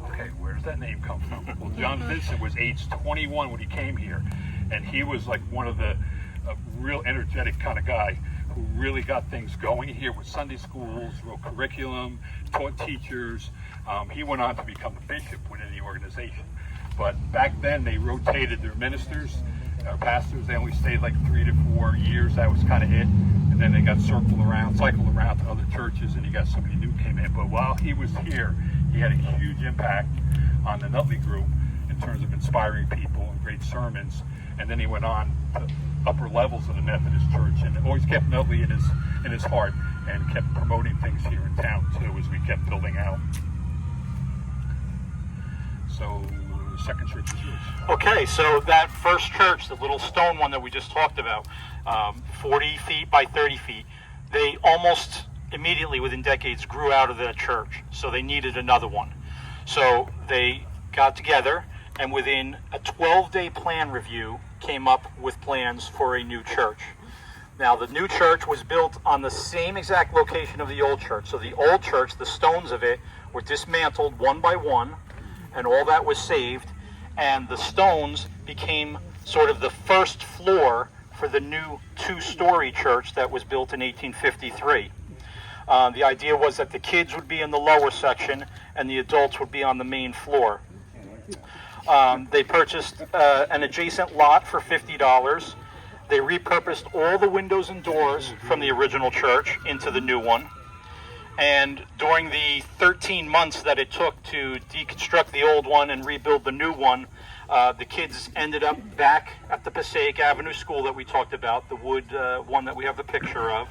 Okay, where does that name come from? Well, John Vincent was age 21 when he came here, and he was like one of the real energetic kind of guy who really got things going here with Sunday schools, real curriculum, taught teachers. He went on to become a bishop within the organization. But back then they rotated their ministers, pastors. They only stayed like 3 to 4 years. That was kind of it. And then they got cycled around to other churches, and you got somebody new came in. But while he was here, he had a huge impact on the Nutley Group in terms of inspiring people and great sermons. And then he went on to upper levels of the Methodist Church, and always kept Nutley in his heart, and kept promoting things here in town too as we kept building out. So the second church is yours. Okay, so that first church, the little stone one that we just talked about, 40 feet by 30 feet, they almost immediately within decades grew out of the church, so they needed another one. So they got together, and within a 12-day plan review came up with plans for a new church. Now the new church was built on the same exact location of the old church. So the old church, the stones of it were dismantled one by one, and all that was saved, and the stones became sort of the first floor for the new 2-story church that was built in 1853. The idea was that the kids would be in the lower section and the adults would be on the main floor. They purchased an adjacent lot for $50. They repurposed all the windows and doors from the original church into the new one. And during the 13 months that it took to deconstruct the old one and rebuild the new one, the kids ended up back at the Passaic Avenue School that we talked about, the wood one that we have the picture of.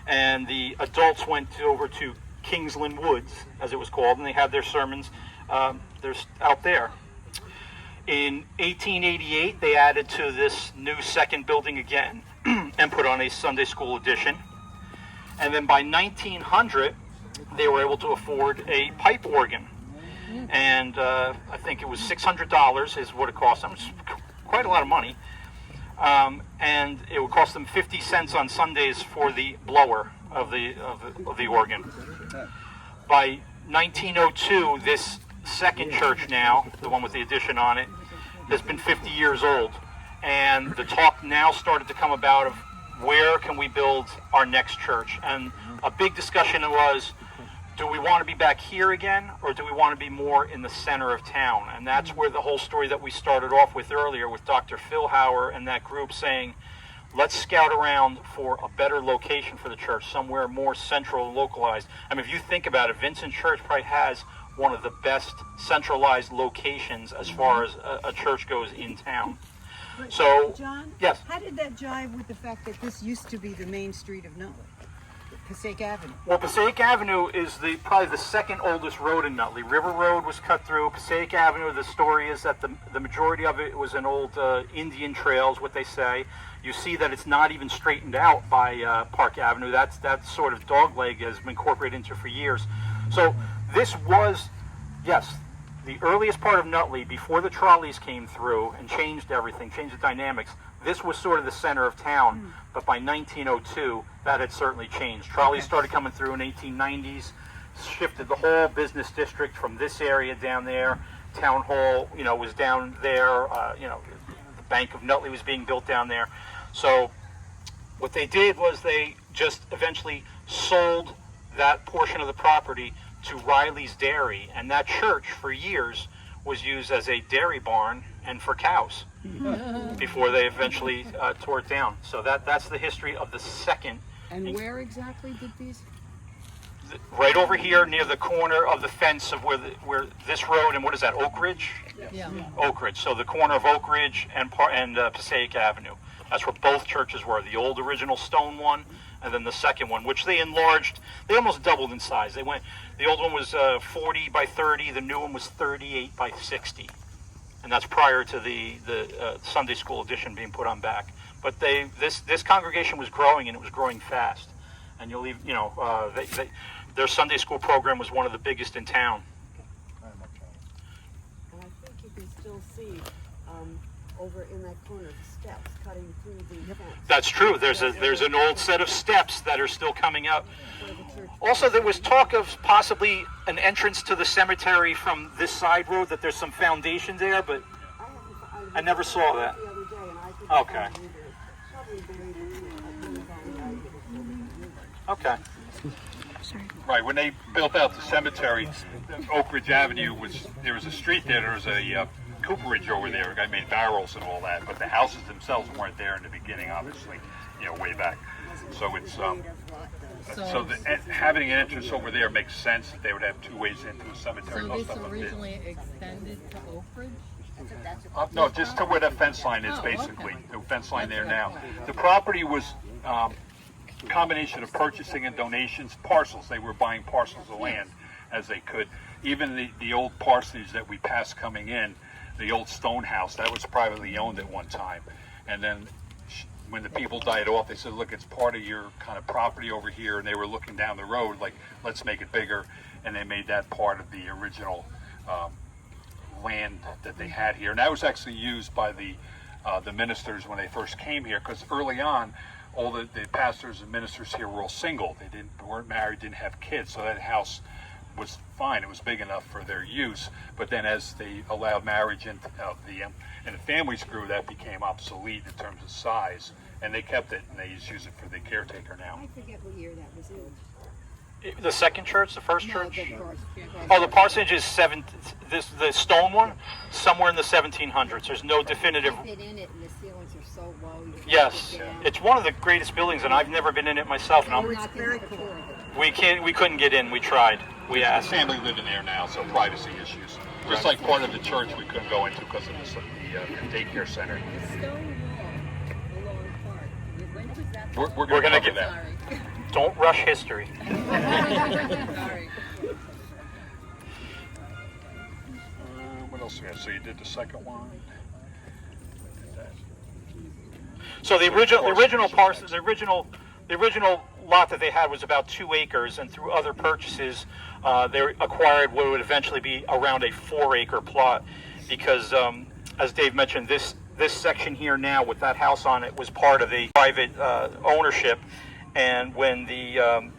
And the adults went over to Kingsland Woods, as it was called, and they had their sermons out there. In 1888, they added to this new second building again and put on a Sunday school edition. And then by 1900, they were able to afford a pipe organ. And I think it was $600 is what it cost them. It's quite a lot of money. And it would cost them 50 cents on Sundays for the blower of the organ. By 1902, this second church now, the one with the addition on it, has been 50 years old. And the talk now started to come about of where can we build our next church? And a big discussion was, do we want to be back here again, or do we want to be more in the center of town? And that's where the whole story that we started off with earlier with Dr. Phil Hauer and that group saying, let's scout around for a better location for the church, somewhere more central and localized. I mean, if you think about it, Vincent Church probably has one of the best centralized locations as far as a church goes in town. So, John, yes. how did that jive with the fact that this used to be the main street of Nutley, Passaic Avenue? Well, Passaic Avenue is probably the second oldest road in Nutley. River Road was cut through. Passaic Avenue, the story is that the majority of it was an old Indian trails, what they say. You see that it's not even straightened out by Park Avenue. That sort of dogleg has been incorporated into for years. So this was, yes, the earliest part of Nutley before the trolleys came through and changed everything, changed the dynamics. This was sort of the center of town, but by 1902, that had certainly changed. Trolleys started coming through in 1890s, shifted the whole business district from this area down there. Town Hall, was down there. The Bank of Nutley was being built down there. So what they did was they just eventually sold that portion of the property to Riley's Dairy, and that church for years was used as a dairy barn and for cows before they eventually tore it down. So that's the history of the second. And where exactly did these? Right over here near the corner of the fence of where this road and what is that, Oak Ridge? Yeah. Oak Ridge. So the corner of Oak Ridge and Passaic Avenue. That's where both churches were. The old original stone one, and then the second one, which they enlarged. They almost doubled in size. The old one was 40 by 30. The new one was 38 by 60, and that's prior to the Sunday school edition being put on back. But this congregation was growing, and it was growing fast. And their Sunday school program was one of the biggest in town. And I think you can still see over in that corner the steps cutting through the fence. That's true. There's an old set of steps that are still coming up. Where the church Also, there was talk of possibly an entrance to the cemetery from this side road, that there's some foundation there, but I never saw that. the other day, and I think Okay. probably buried in Okay. Right, when they built out the cemetery, Oak Ridge Avenue there was a street there was a cooperage over there. A guy made barrels and all that, but the houses themselves weren't there in the beginning, obviously, way back. So it's having an entrance over there makes sense. That they would have two ways into the cemetery. So Most this of them did. originally extended to Oak Ridge? No, just to where that fence line is, basically. The fence line there now. The property was a combination of purchasing and donations, parcels. They were buying parcels of land as they could. Even the old parsonage that we passed coming in, the old stone house, that was privately owned at one time. And then when the people died off, they said, look, it's part of your kind of property over here. And they were looking down the road, like, let's make it bigger. And they made that part of the original land that they had here. And that was actually used by the ministers when they first came here, because early on, all the pastors and ministers here were all single. They weren't married, didn't have kids, so that house was fine. It was big enough for their use. But then as they allowed marriage and the families grew, that became obsolete in terms of size. And they kept it, and they just use it for the caretaker now. I forget what year that was in. The second church, the first No, church? the first. Oh, the parsonage is the stone one, somewhere in the 1700s. There's no definitive. I've been in it, and the ceilings are so low. You can't Yes, get down. it's one of the greatest buildings, and I've never been in it myself. And It's very cool. we couldn't get in. We tried. We The asked. family living there now, so privacy issues. Just like part of the church we couldn't go into because of the daycare center. The stone wall along Park. When was that? We're We're gonna cover get that. Sorry. Don't rush history. Sorry. What else we have? So you did the second one. So the original lot that they had was about 2 acres, and through other purchases, they acquired what would eventually be around a 4-acre plot. Because, as Dave mentioned, this section here now with that house on it was part of a private ownership, and when the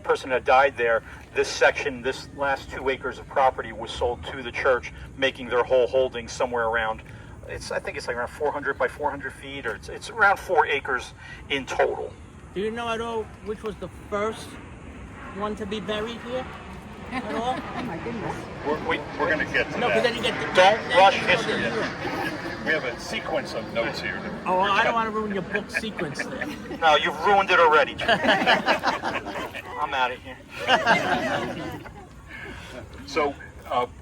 person had died there, this section, this last 2 acres of property was sold to the church, making their whole holding somewhere around. I think it's like around 400 by 400 feet, or it's around 4 acres in total. Do you know at all which was the first one to be buried here? At all? Oh my goodness. We're going to get to No, but then that. you get the. Don't rush history. We have a sequence of notes here. Oh, I don't want to ruin your book sequence there. No, you've ruined it already. I'm out of here. So,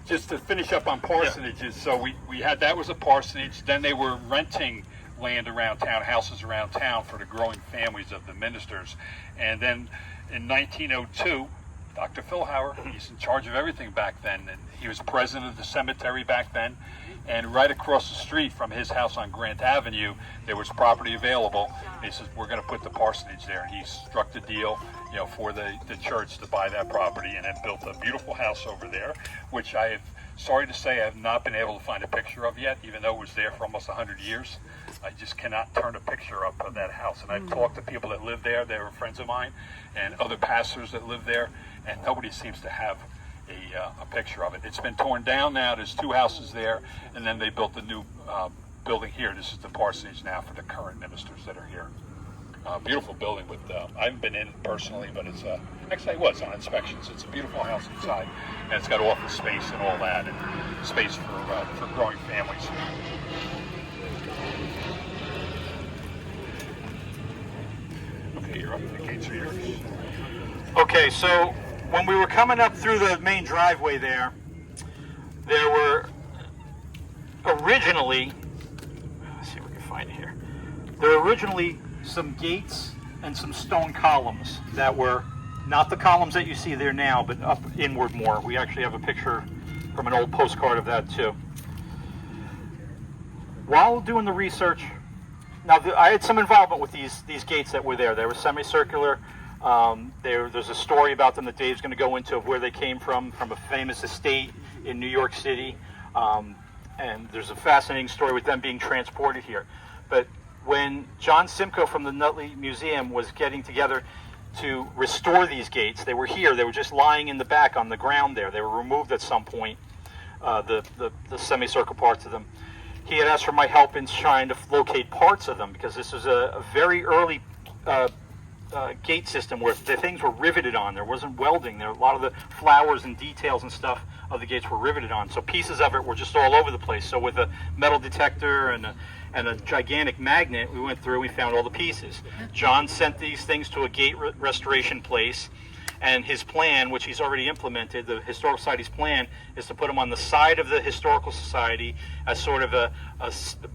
just to finish up on parsonages, so we had that was a parsonage. Then they were renting land around town, houses around town for the growing families of the ministers. And then in 1902, Dr. Philhauer, he's in charge of everything back then, and he was president of the cemetery back then. And right across the street from his house on Grant Avenue, there was property available. He says, we're going to put the parsonage there. And he struck the deal, for the church to buy that property, and then built a beautiful house over there, which I have, sorry to say, I have not been able to find a picture of yet, even though it was there for almost 100 years. I just cannot turn a picture up of that house. And I've talked to people that live there. They were friends of mine, and other pastors that live there, and nobody seems to have a picture of it. It's been torn down now. There's 2 houses there, and then they built a new building here. This is the parsonage now for the current ministers that are here. Beautiful building with, I haven't been in personally, but it's, actually I was on inspections. It's a beautiful house inside, and it's got office space and all that, and space for growing families. Okay, you're up. The gates are yours. Okay, so when we were coming up through the main driveway there were originally, let's see if we can find it here. There were originally some gates and some stone columns that were not the columns that you see there now, but up inward more. We actually have a picture from an old postcard of that too. While doing the research, now I had some involvement with these gates that were there. They were semicircular. There's a story about them that Dave's going to go into of where they came from a famous estate in New York City. And there's a fascinating story with them being transported here. But when John Simcoe from the Nutley Museum was getting together to restore these gates, they were here. They were just lying in the back on the ground there. They were removed at some point, the semicircle parts of them. He had asked for my help in trying to locate parts of them, because this was a very early gate system where the things were riveted on. There wasn't welding. A lot of the flowers and details and stuff of the gates were riveted on. So pieces of it were just all over the place. So with a metal detector and a gigantic magnet, we went through, we found all the pieces. John sent these things to a gate restoration place, and his plan, which he's already implemented, the Historical Society's plan, is to put them on the side of the Historical Society as sort of a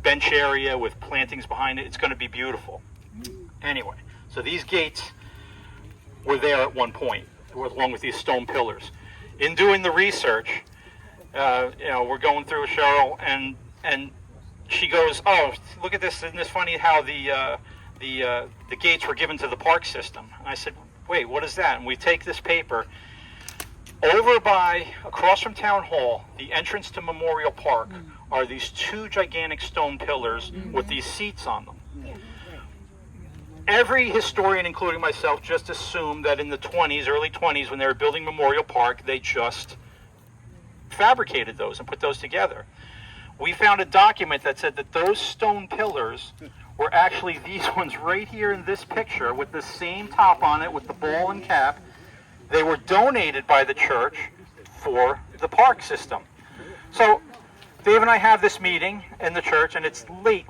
bench area with plantings behind it. It's going to be beautiful. Anyway, so these gates were there at one point, along with these stone pillars. In doing the research, we're going through Cheryl, and she goes, "Oh, look at this! Isn't this funny how the gates were given to the park system?" And I said, "Wait, what is that?" And we take this paper over across from Town Hall, the entrance to Memorial Park, are these 2 gigantic stone pillars with these seats on them. Every historian, including myself, just assumed that in the early 20s, when they were building Memorial Park, they just fabricated those and put those together. we found a document that said that those stone pillars were actually these ones right here in this picture with the same top on it with the ball and cap. They were donated by the church for the park system. So Dave and I have this meeting in the church, and it's late.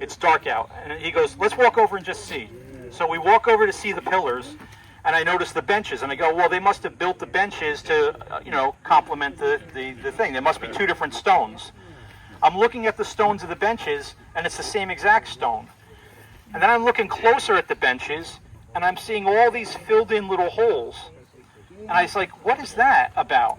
It's dark out. And he goes, let's walk over and just see. So we walk over to see the pillars, and I notice the benches. And I go, well, they must have built the benches to, complement the thing. There must be two different stones. I'm looking at the stones of the benches, and it's the same exact stone. And then I'm looking closer at the benches, and I'm seeing all these filled in little holes. And I was like, what is that about?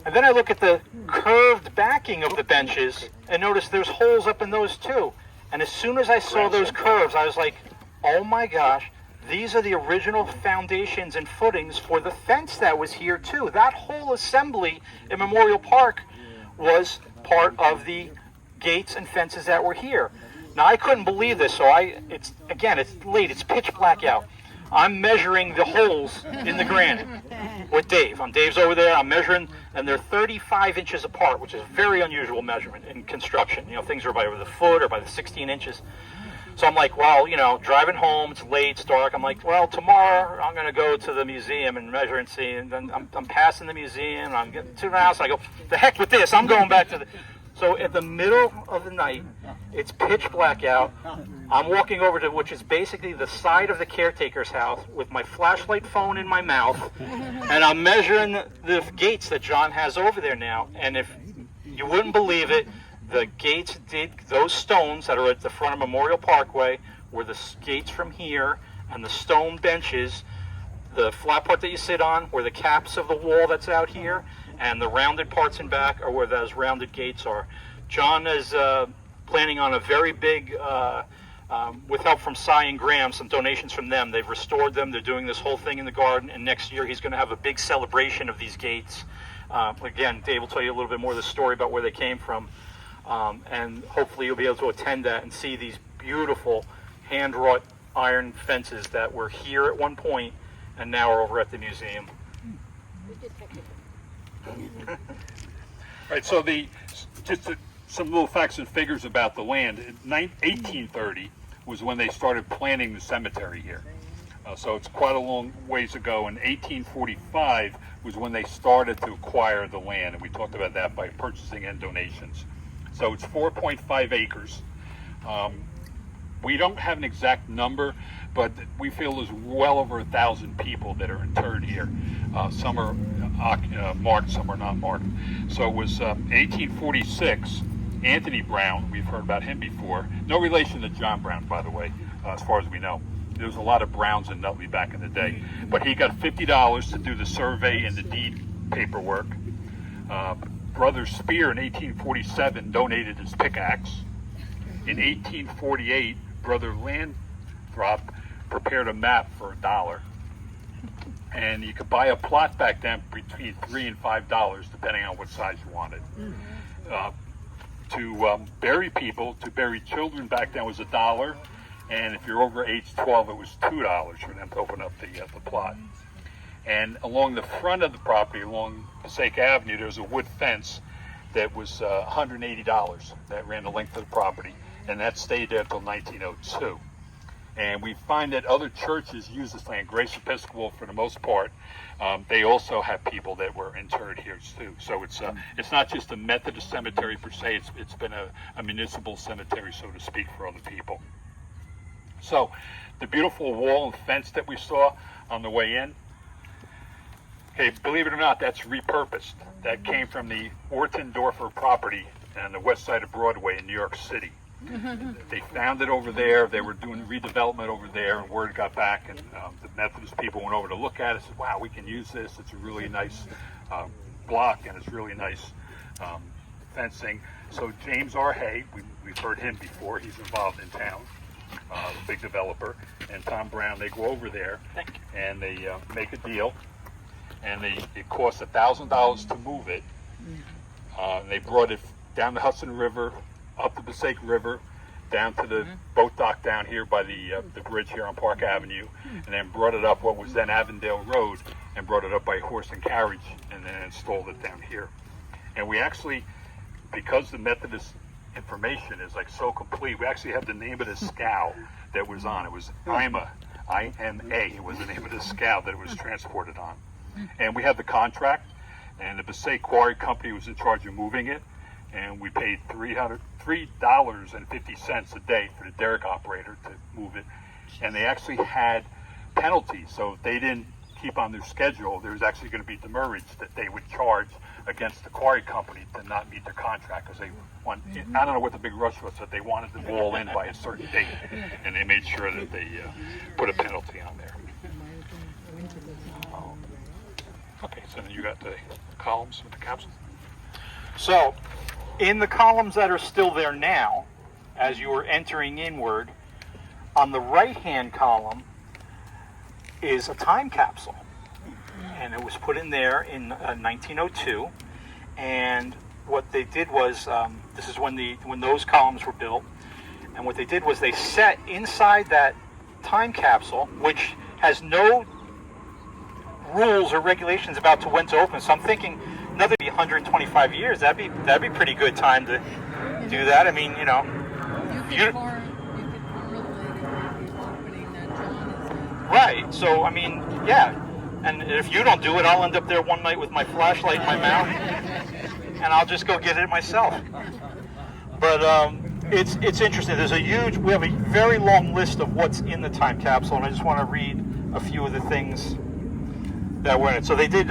And then I look at the curved backing of the benches and notice there's holes up in those too. And as soon as I saw those curves, I was like, oh my gosh, these are the original foundations and footings for the fence that was here too. That whole assembly in Memorial Park was part of the gates and fences that were here. Now I couldn't believe this, so it's late, it's pitch black out. I'm measuring the holes in the granite with Dave. Dave's over there, I'm measuring, and they're 35 inches apart, which is a very unusual measurement in construction. Things are by the foot or by the 16 inches. So I'm like, well, driving home, it's late, it's dark. I'm like, well, tomorrow I'm going to go to the museum and measure and see. And then I'm passing the museum, I'm getting to the house, and I go, the heck with this, I'm going back to the... So at the middle of the night, it's pitch black out. I'm walking over to, which is basically the side of the caretaker's house, with my flashlight phone in my mouth, and I'm measuring the gates that John has over there now. And if you wouldn't believe it, the gates those stones that are at the front of Memorial Parkway were the gates from here, and the stone benches, the flat part that you sit on, were the caps of the wall that's out here, and the rounded parts in back are where those rounded gates are. John is planning on a very big, with help from Cy and Graham, some donations from them. They've restored them. They're doing this whole thing in the garden, and next year he's going to have a big celebration of these gates. Again, Dave will tell you a little bit more of the story about where they came from, and hopefully you'll be able to attend that and see these beautiful hand-wrought iron fences that were here at one point and now are over at the museum. Right, so some little facts and figures about the land. 1830 was when they started planning the cemetery here. So it's quite a long ways ago. And 1845 was when they started to acquire the land, and we talked about that by purchasing and donations. So it's 4.5 acres. We don't have an exact number, but we feel there's well over 1,000 people that are interred here. Some are marked, some are not marked. So it was 1846, Anthony Brown, we've heard about him before. No relation to John Brown, by the way, as far as we know. There was a lot of Browns in Nutley back in the day. But he got $50 to do the survey and the deed paperwork. Brother Spear in 1847 donated his pickaxe. In 1848, Brother Landthrop prepared a map for $1. And you could buy a plot back then between $3 and $5, depending on what size you wanted. To bury people, to bury children back then was $1, and if you're over age 12, it was $2 for them to open up the plot. And along the front of the property, along Passaic Avenue, there was a wood fence that was $180 that ran the length of the property, and that stayed there until 1902. And we find that other churches use this land. Grace Episcopal, for the most part, they also have people that were interred here too. So it's not just a Methodist cemetery per se. It's been a municipal cemetery, so to speak, for other people. So the beautiful wall and fence that we saw on the way in, okay, believe it or not, that's repurposed. That came from the Ortendorfer property on the west side of Broadway in New York City. They found it over there. They were doing redevelopment over there, and word got back, and the Methodist people went over to look at it and said, wow, we can use this. It's a really nice block, and it's really nice fencing. So James R. Hay, we've heard him before. He's involved in town, a big developer, and Tom Brown, they go over there, and they make a deal, and it costs $1,000 to move it. They brought it down the Hudson River, up the Passaic River, down to the boat dock down here by the bridge here on Park Avenue, and then brought it up what was then Avondale Road, and brought it up by horse and carriage, and then installed it down here. And we actually because the Methodist information is like so complete, we actually have the name of the scow that was on. It was IMA, I-M-A was the name of the scow that it was transported on. And we had the contract, and the Passaic Quarry Company was in charge of moving it, and we paid $3.50 a day for the derrick operator to move it. And they actually had penalties, so if they didn't keep on their schedule, there was actually going to be demurrage that they would charge against the quarry company to not meet their contract, because they want, I don't know what the big rush was, but they wanted the wall in by a certain date, and they made sure that they put a penalty on there. Okay, so then you got the columns with the capsules. So, in the columns that are still there now, as you are entering inward, on the right-hand column is a time capsule. And it was put in there in 1902. And what they did was, this is when those columns were built. And what they did was they set inside that time capsule, which has no rules or regulations about to when to open. So I'm thinking another 125 years. That'd be pretty good time to do that. I mean, you know, right. So I mean, yeah. And if you don't do it, I'll end up there one night with my flashlight in my mouth, and I'll just go get it myself. But it's interesting. We have a very long list of what's in the time capsule, and I just want to read a few of the things that were in it. So they did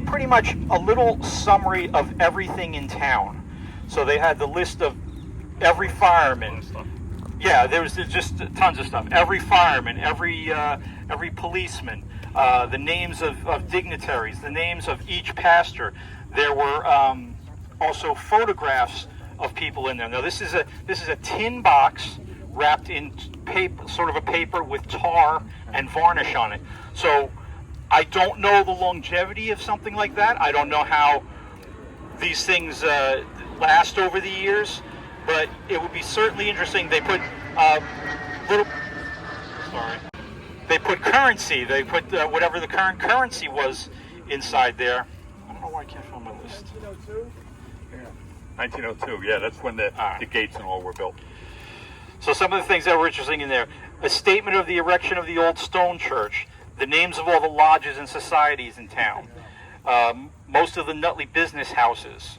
pretty much a little summary of everything in town. So they had the list of every fireman. Yeah, there's just tons of stuff. Every fireman, every policeman, the names of dignitaries, the names of each pastor. There were also photographs of people in there. Now this is a tin box wrapped in paper, sort of a paper with tar and varnish on it. So I don't know the longevity of something like that. I don't know how these things last over the years, but it would be certainly interesting. They put They put currency. They put whatever the current currency was inside there. I don't know why I can't find my list. 1902, yeah, that's when the gates and all were built. So some of the things that were interesting in there: a statement of the erection of the old stone church, the names of all the lodges and societies in town, most of the Nutley business houses,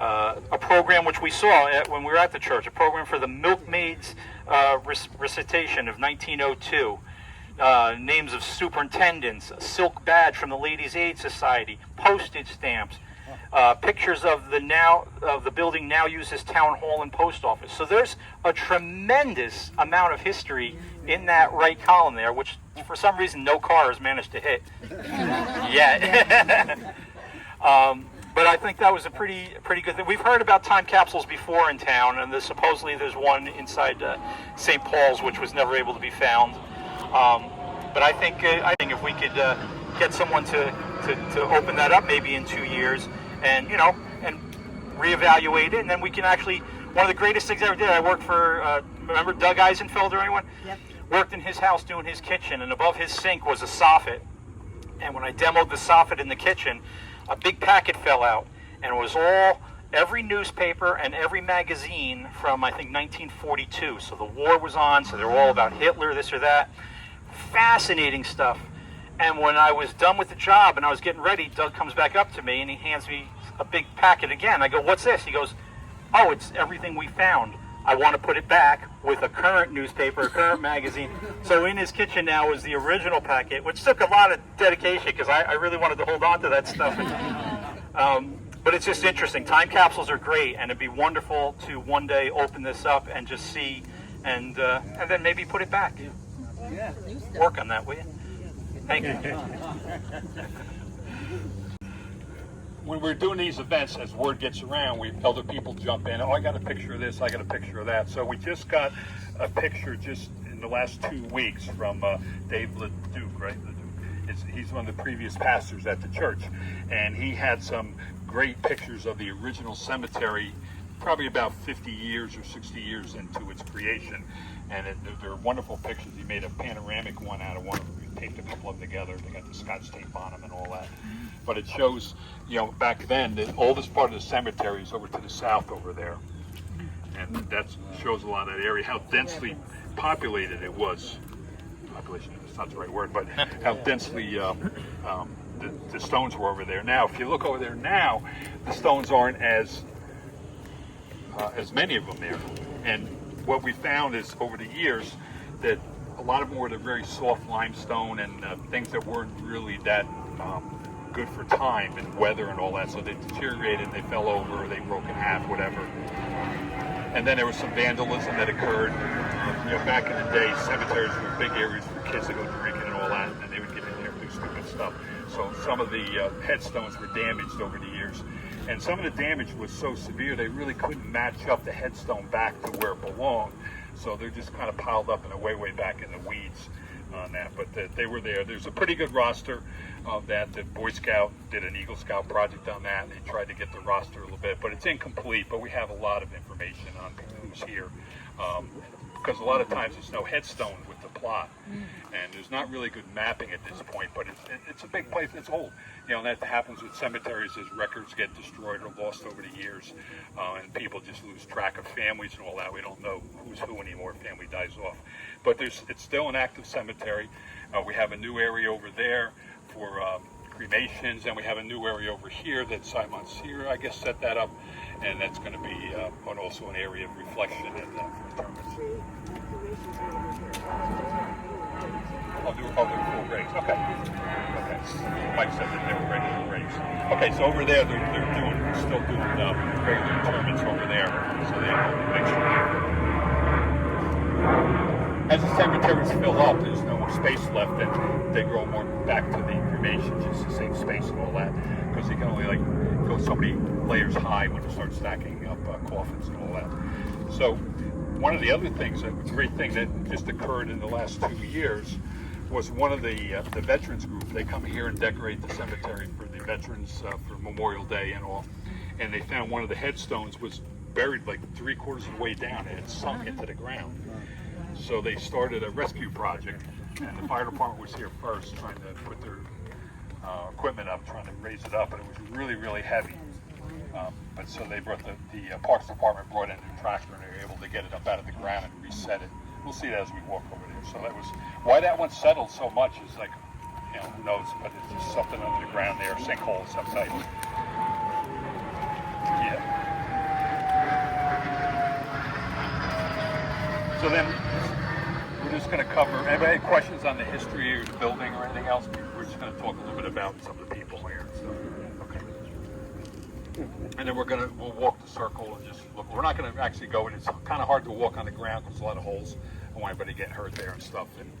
a program which we saw when we were at the church, a program for the milkmaids recitation of 1902, names of superintendents, a silk badge from the Ladies' Aid Society, postage stamps, pictures of the building now used as town hall and post office. So there's a tremendous amount of history in that right column there, which for some reason no car has managed to hit yet. But I think that was a pretty good thing. We've heard about time capsules before in town, and supposedly there's one inside St. Paul's, which was never able to be found. But I think if we could get someone to open that up maybe in 2 years, and reevaluate it, and then we can actually. One of the greatest things I ever did. I worked for remember Doug Eisenfelder, anyone? Yep. Worked in his house doing his kitchen, and above his sink was a soffit. And when I demoed the soffit in the kitchen, a big packet fell out, and it was every newspaper and every magazine from, I think, 1942. So the war was on, so they were all about Hitler, this or that. Fascinating stuff. And when I was done with the job and I was getting ready, Doug comes back up to me and he hands me a big packet again. I go, "What's this?" He goes, "Oh, it's everything we found. I want to put it back with a current newspaper, a current magazine." So in his kitchen now is the original packet, which took a lot of dedication because I really wanted to hold on to that stuff. But it's just interesting. Time capsules are great, and it'd be wonderful to one day open this up and just see, and then maybe put it back. Yeah. Work on that, will you? Thank you. When we're doing these events, as word gets around, other people jump in. "Oh, I got a picture of this, I got a picture of that." So we just got a picture just in the last 2 weeks from Dave LeDuc, right? He's one of the previous pastors at the church, and he had some great pictures of the original cemetery, probably about 50 years or 60 years into its creation. And they're wonderful pictures. He made a panoramic one out of one of them. taped a couple of them together. They got the Scotch tape on them and all that. But it shows, back then, the oldest part of the cemetery is over to the south over there. And that shows a lot of that area, how densely populated it was. Population is not the right word, but how densely the stones were over there. Now, if you look over there now, the stones aren't as many of them there. And what we found is over the years that a lot of them were the very soft limestone and things that weren't really that good for time and weather and all that. So they deteriorated, they fell over, they broke in half, whatever. And then there was some vandalism that occurred. Back in the day, cemeteries were big areas for kids to go drinking and all that, and they would get in there and do stupid stuff. So some of the headstones were damaged over the years. And some of the damage was so severe they really couldn't match up the headstone back to where it belonged. So they're just kind of piled up and way back in the weeds on that. But they were there. There's a pretty good roster of that. The Boy Scout did an Eagle Scout project on that. They tried to get the roster a little bit, but it's incomplete. But we have a lot of information on who's here. Because a lot of times there's no headstone with the plot, and there's not really good mapping at this point, but it's a big place, it's old. And that happens with cemeteries as records get destroyed or lost over the years, and people just lose track of families and all that. We don't know who's who anymore, family dies off. But it's still an active cemetery. We have a new area over there for cremations, and we have a new area over here that Simon Sear, I guess, set that up, and that's going to be also an area of reflection and retirements. I'll do full graves. Okay. Mike said that they were regular graves. Okay, so over there they're still doing regular interments over there, so they have a mixture. As the cemeteries fill up, there's no more space left, and they grow more back to the cremation, just the same space and all that, because you can only go so many layers high when you start stacking up coffins and all that. So one of the other things, a great thing that just occurred in the last 2 years, was one of the veterans group. They come here and decorate the cemetery for the veterans for Memorial Day and all, and they found one of the headstones was buried like 3/4 of the way down. It had sunk into the ground. So they started a rescue project, and the fire department was here first, trying to put their equipment up, trying to raise it up, and it was really, really heavy. But so they brought the Parks Department brought in a tractor, and they were able to get it up out of the ground and reset it. We'll see that as we walk over there. So that was why that one settled so much. Is like, who knows? But it's just something under the ground there, sinkholes up tight. Yeah. So then we're just going to cover. Anybody have questions on the history of the building or anything else? We're just going to talk a little bit about some of the people here. So, okay. And then we'll walk the circle and just look. We're not going to actually go in. It's kind of hard to walk on the ground because there's a lot of holes. I don't want anybody getting hurt there and stuff. And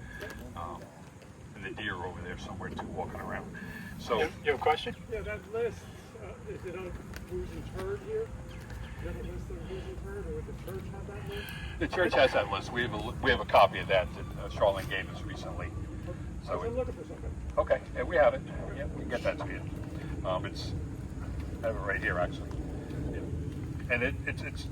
the deer over there somewhere too, walking around. So You have a question? Yeah, that list, is it on who's interred here? You have a list of who's interred, or would the church have that list? the church has that list. We have a copy of that Charlene gave us recently. So I'm looking for something. Okay, yeah, we have it. Yeah, we can get that to you. I have it right here, actually. Yeah. And it's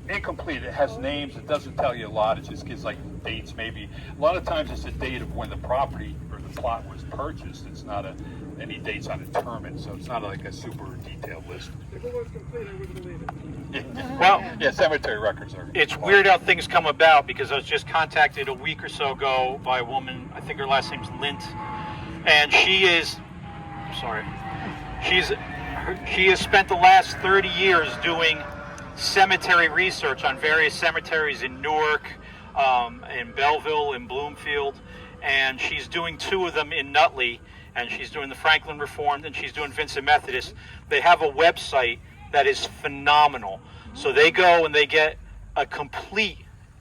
incomplete. It has names. It doesn't tell you a lot. It just gives like dates, maybe. A lot of times it's a date of when the property or the plot was purchased. It's not any dates on interment, so it's not like a super detailed list. If it was complete, I wouldn't believe it. Well, Yeah, cemetery records are. it's weird how things come about, because I was just contacted a week or so ago by a woman, I think her last name's Lint, and she has spent the last 30 years doing cemetery research on various cemeteries in Newark, in Belleville, in Bloomfield, and she's doing 2 of them in Nutley, and she's doing the Franklin Reformed, and she's doing Vincent Methodist. They have a website that is phenomenal. So they go and they get a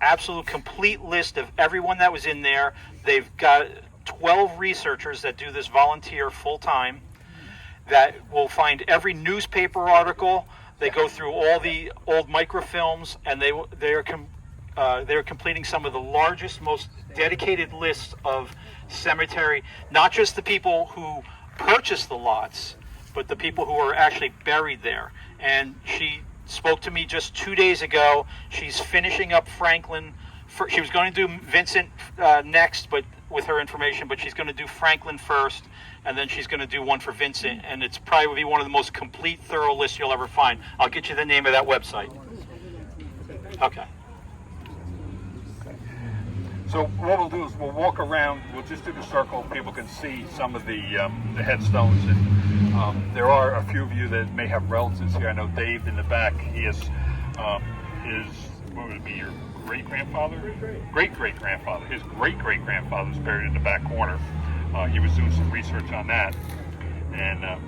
absolute complete list of everyone that was in there. They've got 12 researchers that do this volunteer full-time that will find every newspaper article. They go through all the old microfilms, and they're completing some of the largest, most dedicated lists of cemetery, not just the people who purchased the lots, but the people who are actually buried there. And she spoke to me just 2 days ago. She's finishing up Franklin. She was going to do Vincent next, but with her information, but she's going to do Franklin first, and then she's going to do one for Vincent, and it's probably be one of the most complete, thorough lists you'll ever find. I'll get you the name of that website. Okay. So what we'll do is we'll walk around. We'll just do the circle. People can see some of the headstones, and there are a few of you that may have relatives here. I know Dave in the back. He has his, what would it be, your great-grandfather? Great-great-grandfather. His great-great-grandfather is buried in the back corner. He was doing some research on that, and then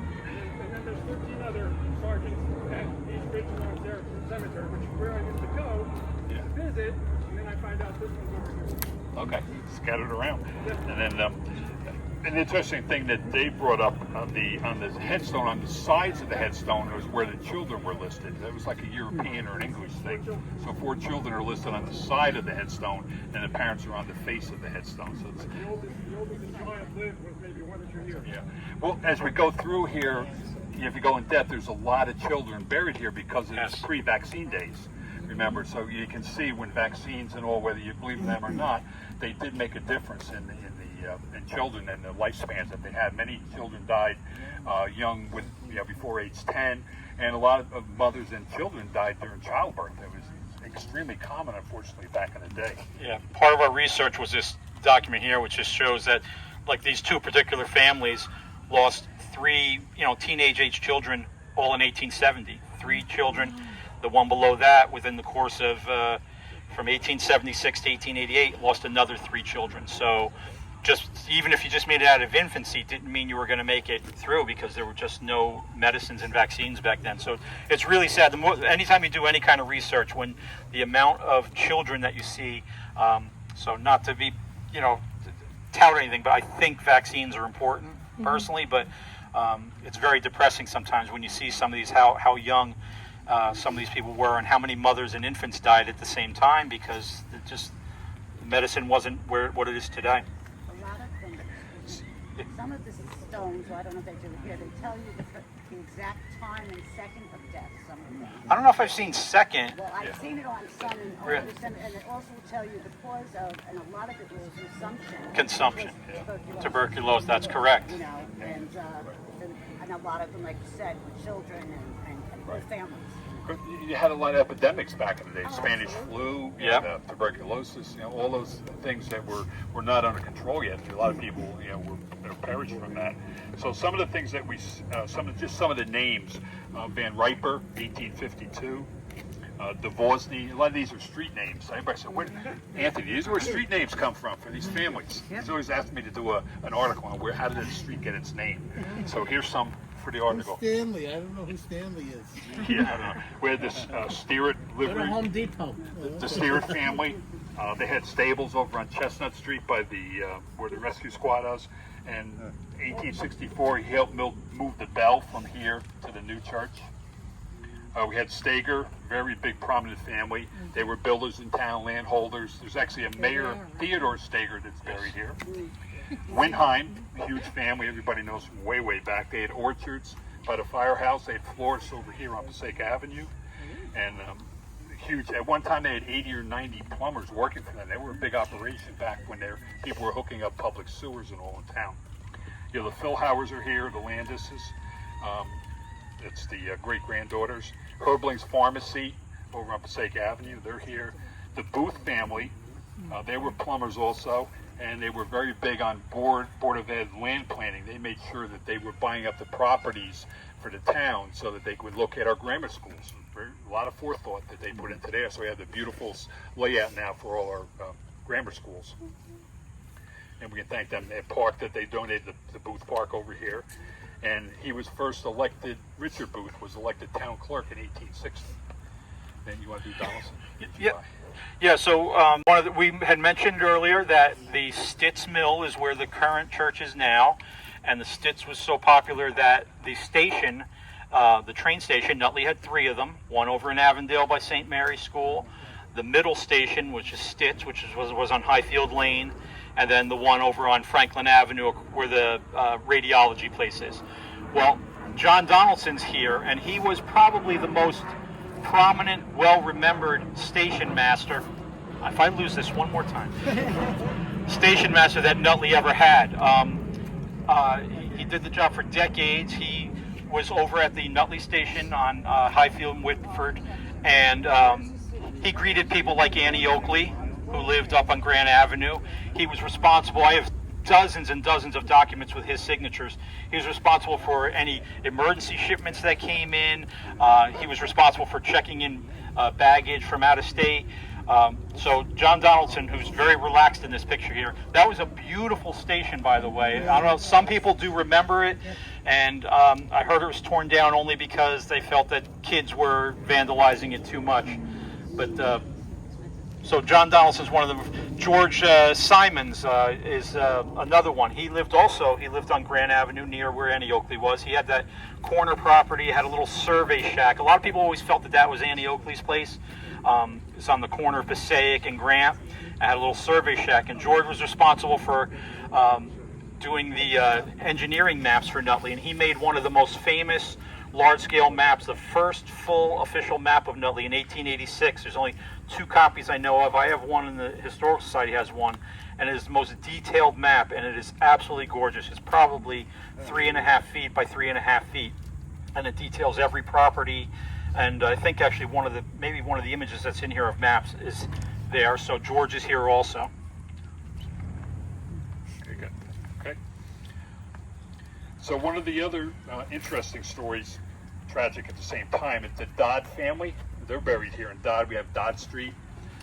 there's 13 other sergeants at East Ridgemont there Cemetery, which is where I used to go to visit, and then I find out this one's over here. okay, scattered around. And then an interesting thing that Dave brought up on the headstone, on the sides of the headstone, was where the children were listed. That was like a European or an English thing. So 4 children are listed on the side of the headstone, and the parents are on the face of the headstone. So it's, The oldest giant lived was maybe 1 or 2 years. yeah. Well, as we go through here, if you go in depth, there's a lot of children buried here because it's pre-vaccine days. Remember, so you can see when vaccines and all, whether you believe in them or not, they did make a difference in children and the lifespans that they had. Many children died young, with before age 10, and a lot of mothers and children died during childbirth. It was extremely common, unfortunately, back in the day. Yeah, part of our research was this document here, which just shows that, like, these 2 particular families lost 3, teenage age children all in 1870. 3 children. The one below that, within the course of from 1876 to 1888, lost another 3 children. So, just even if you just made it out of infancy, didn't mean you were going to make it through, because there were just no medicines and vaccines back then. So it's really sad. Anytime you do any kind of research, when the amount of children that you see, so not to be, tout anything, but I think vaccines are important personally, but it's very depressing sometimes when you see some of these, how young some of these people were, and how many mothers and infants died at the same time, because medicine wasn't what it is today. A lot of things. Some of this is stones, so I don't know if they do it here. They tell you the exact time and second of death, some of them. I don't know if I've seen second. Well, I've seen it on some, and it also will tell you the cause of, and a lot of it was Consumption. Tuberculosis, that's correct. And a lot of them, like you said, were children and whole families. You had a lot of epidemics back in the day. Spanish flu, tuberculosis, all those things that were not under control yet. A lot of people, were perished from that. So some of the things that some of the names, Van Riper, 1852, Dvorsny, a lot of these are street names. Everybody said, Anthony, these are where street names come from for these families. He's always asked me to do an article on how did the street get its name. So here's some for the article. Stanley, I don't know who Stanley is. Yeah, I don't know. We had this Steerett Go to livery. Home Depot. The Steerett family, they had stables over on Chestnut Street by where the rescue squad is. And 1864, he helped move the bell from here to the new church. We had Stager, very big prominent family. They were builders in town, landholders. There's actually a Mayor Theodore Stager that's buried here. Winheim, huge family, everybody knows from way, way back. They had orchards by the firehouse. They had florists over here on Passaic Avenue. And huge, at one time they had 80 or 90 plumbers working for them. They were a big operation back when people were hooking up public sewers and all in town. The Philhowers are here, the Landises. It's the great-granddaughters. Herbling's Pharmacy over on Passaic Avenue, they're here. The Booth family, they were plumbers also, and they were very big on Board of Ed land planning. They made sure that they were buying up the properties for the town so that they could locate our grammar schools. A lot of forethought that they put into there, so we have the beautiful layout now for all our grammar schools. And we can thank them. That park that they donated, the Booth Park over here. And he was first elected, Richard Booth was elected town clerk in 1860. Then you want to do Donaldson? Yeah, so we had mentioned earlier that the Stitz Mill is where the current church is now. And the Stitz was so popular that the station, the train station, Nutley had 3 of them. One over in Avondale by St. Mary's School. The middle station, which is Stitz, which was on Highfield Lane. And then the one over on Franklin Avenue where the radiology place is. Well, John Donaldson's here, and he was probably the most prominent, well-remembered station master. If I lose this one more time. station master that Nutley ever had. He did the job for decades. He was over at the Nutley station on Highfield and Whitford, and he greeted people like Annie Oakley, who lived up on Grand Avenue. He was responsible. I have dozens and dozens of documents with his signatures. He was responsible for any emergency shipments that came in. He was responsible for checking in baggage from out of state. So John Donaldson, who's very relaxed in this picture here, that was a beautiful station, by the way. I don't know, some people do remember it, and I heard it was torn down only because they felt that kids were vandalizing it too much. But so John Donaldson's one of them. George Simons is another one. He lived on Grand Avenue near where Annie Oakley was. He had that corner property, had a little survey shack. A lot of people always felt that was Annie Oakley's place. It's on the corner of Passaic and Grant. I had a little survey shack, and George was responsible for doing the engineering maps for Nutley, and he made one of the most famous large-scale maps, the first full official map of Nutley in 1886. There's only 2 copies I know of. I have one, and the Historical Society has one, and it is the most detailed map, and it is absolutely gorgeous. It's probably 3.5 feet by 3.5 feet, and it details every property. And I think actually maybe one of the images that's in here of maps is there. So George is here also. Okay, good. Okay. So one of the other interesting stories, tragic at the same time, is the Dodd family. They're buried here in Dodd. We have Dodd Street.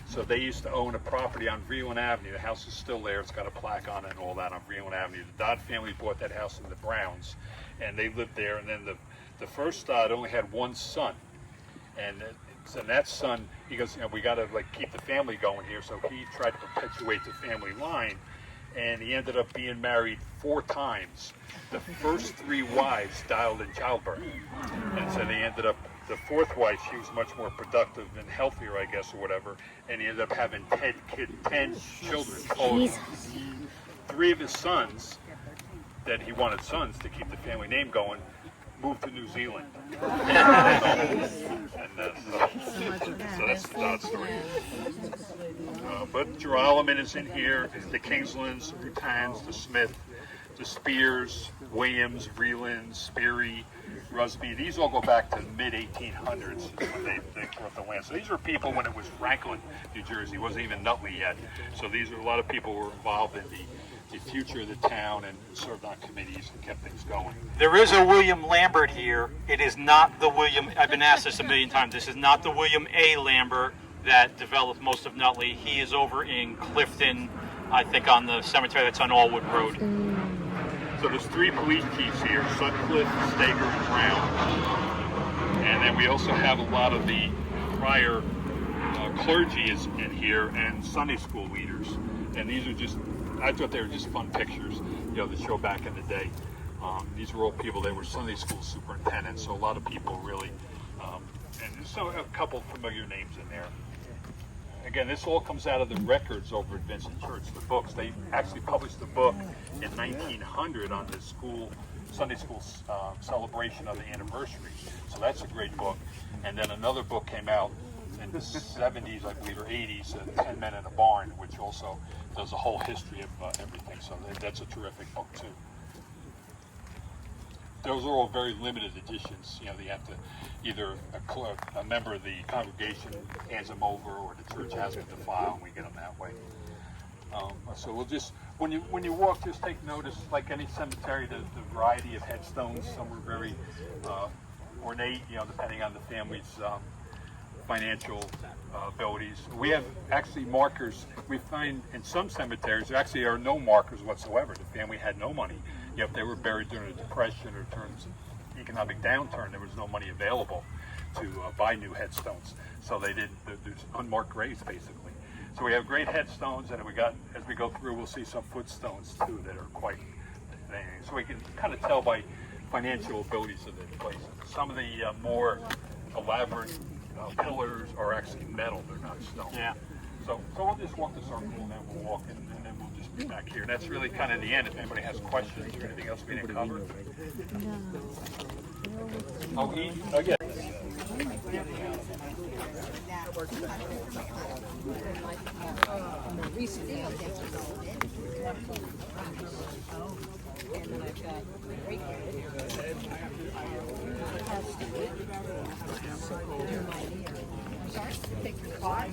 So they used to own a property on Vreeland Avenue. The house is still there. It's got a plaque on it and all that on Vreeland Avenue. The Dodd family bought that house from the Browns, and they lived there. And then the first Dodd only had one son. And that son, he goes, we got to keep the family going here. So he tried to perpetuate the family line, and he ended up being married 4 times. The first 3 wives died in childbirth, and so they ended up. The 4th wife, she was much more productive and healthier, I guess, or whatever, and he ended up having 10 children total. 3 of his sons, that he wanted sons to keep the family name going, moved to New Zealand. So that's the Dodd story. But Geralman is in here, the Kingslands, the Rutans, the Smith, the Spears, Williams, Vreeland, Speary, Rusby. These all go back to the mid-1800s when they bought the land. So these were people when it was Franklin, New Jersey. It wasn't even Nutley yet. So these are a lot of people who were involved in the future of the town and served on committees and kept things going. There is a William Lambert here. It is not the William, I've been asked this a million times, this is not the William A. Lambert that developed most of Nutley. He is over in Clifton, I think on the cemetery that's on Allwood Road. So there's 3 police chiefs here, Sutcliffe, Steger, and Brown. And then we also have a lot of the prior clergy is in here and Sunday school leaders. And these are just, I thought they were just fun pictures, that show back in the day. These were all people, they were Sunday school superintendents, so a lot of people really, and there's a couple familiar names in there. Again, this all comes out of the records over at Vincent Church, the books. They actually published the book in 1900 on the Sunday school celebration of the anniversary. So that's a great book. And then another book came out in the 70s, I believe, or 80s, 10 Men in a Barn, which also does a whole history of everything. So that's a terrific book, too. Those are all very limited editions. They have to either a member of the congregation hands them over, or the church has them to file, and we get them that way. So we'll just, when you walk, just take notice, like any cemetery, the variety of headstones. Some are very ornate, depending on the family's financial abilities. We have actually markers. We find in some cemeteries there actually are no markers whatsoever. The family had no money. If they were buried during a depression or terms of economic downturn, there was no money available to buy new headstones. So they did. There's unmarked graves basically. So we have great headstones, and as we go through, we'll see some footstones too that are quite. So we can kind of tell by financial abilities of the place. Some of the more elaborate pillars are actually metal; they're not stone. Yeah. So we'll just walk the circle, and then we'll walk in, and then we'll just be back here. And that's really kind of the end. If anybody has questions or anything else we didn't cover. Oh, yeah. Recently, I'll get to know it. And then I've got great I'm sorry, take your card.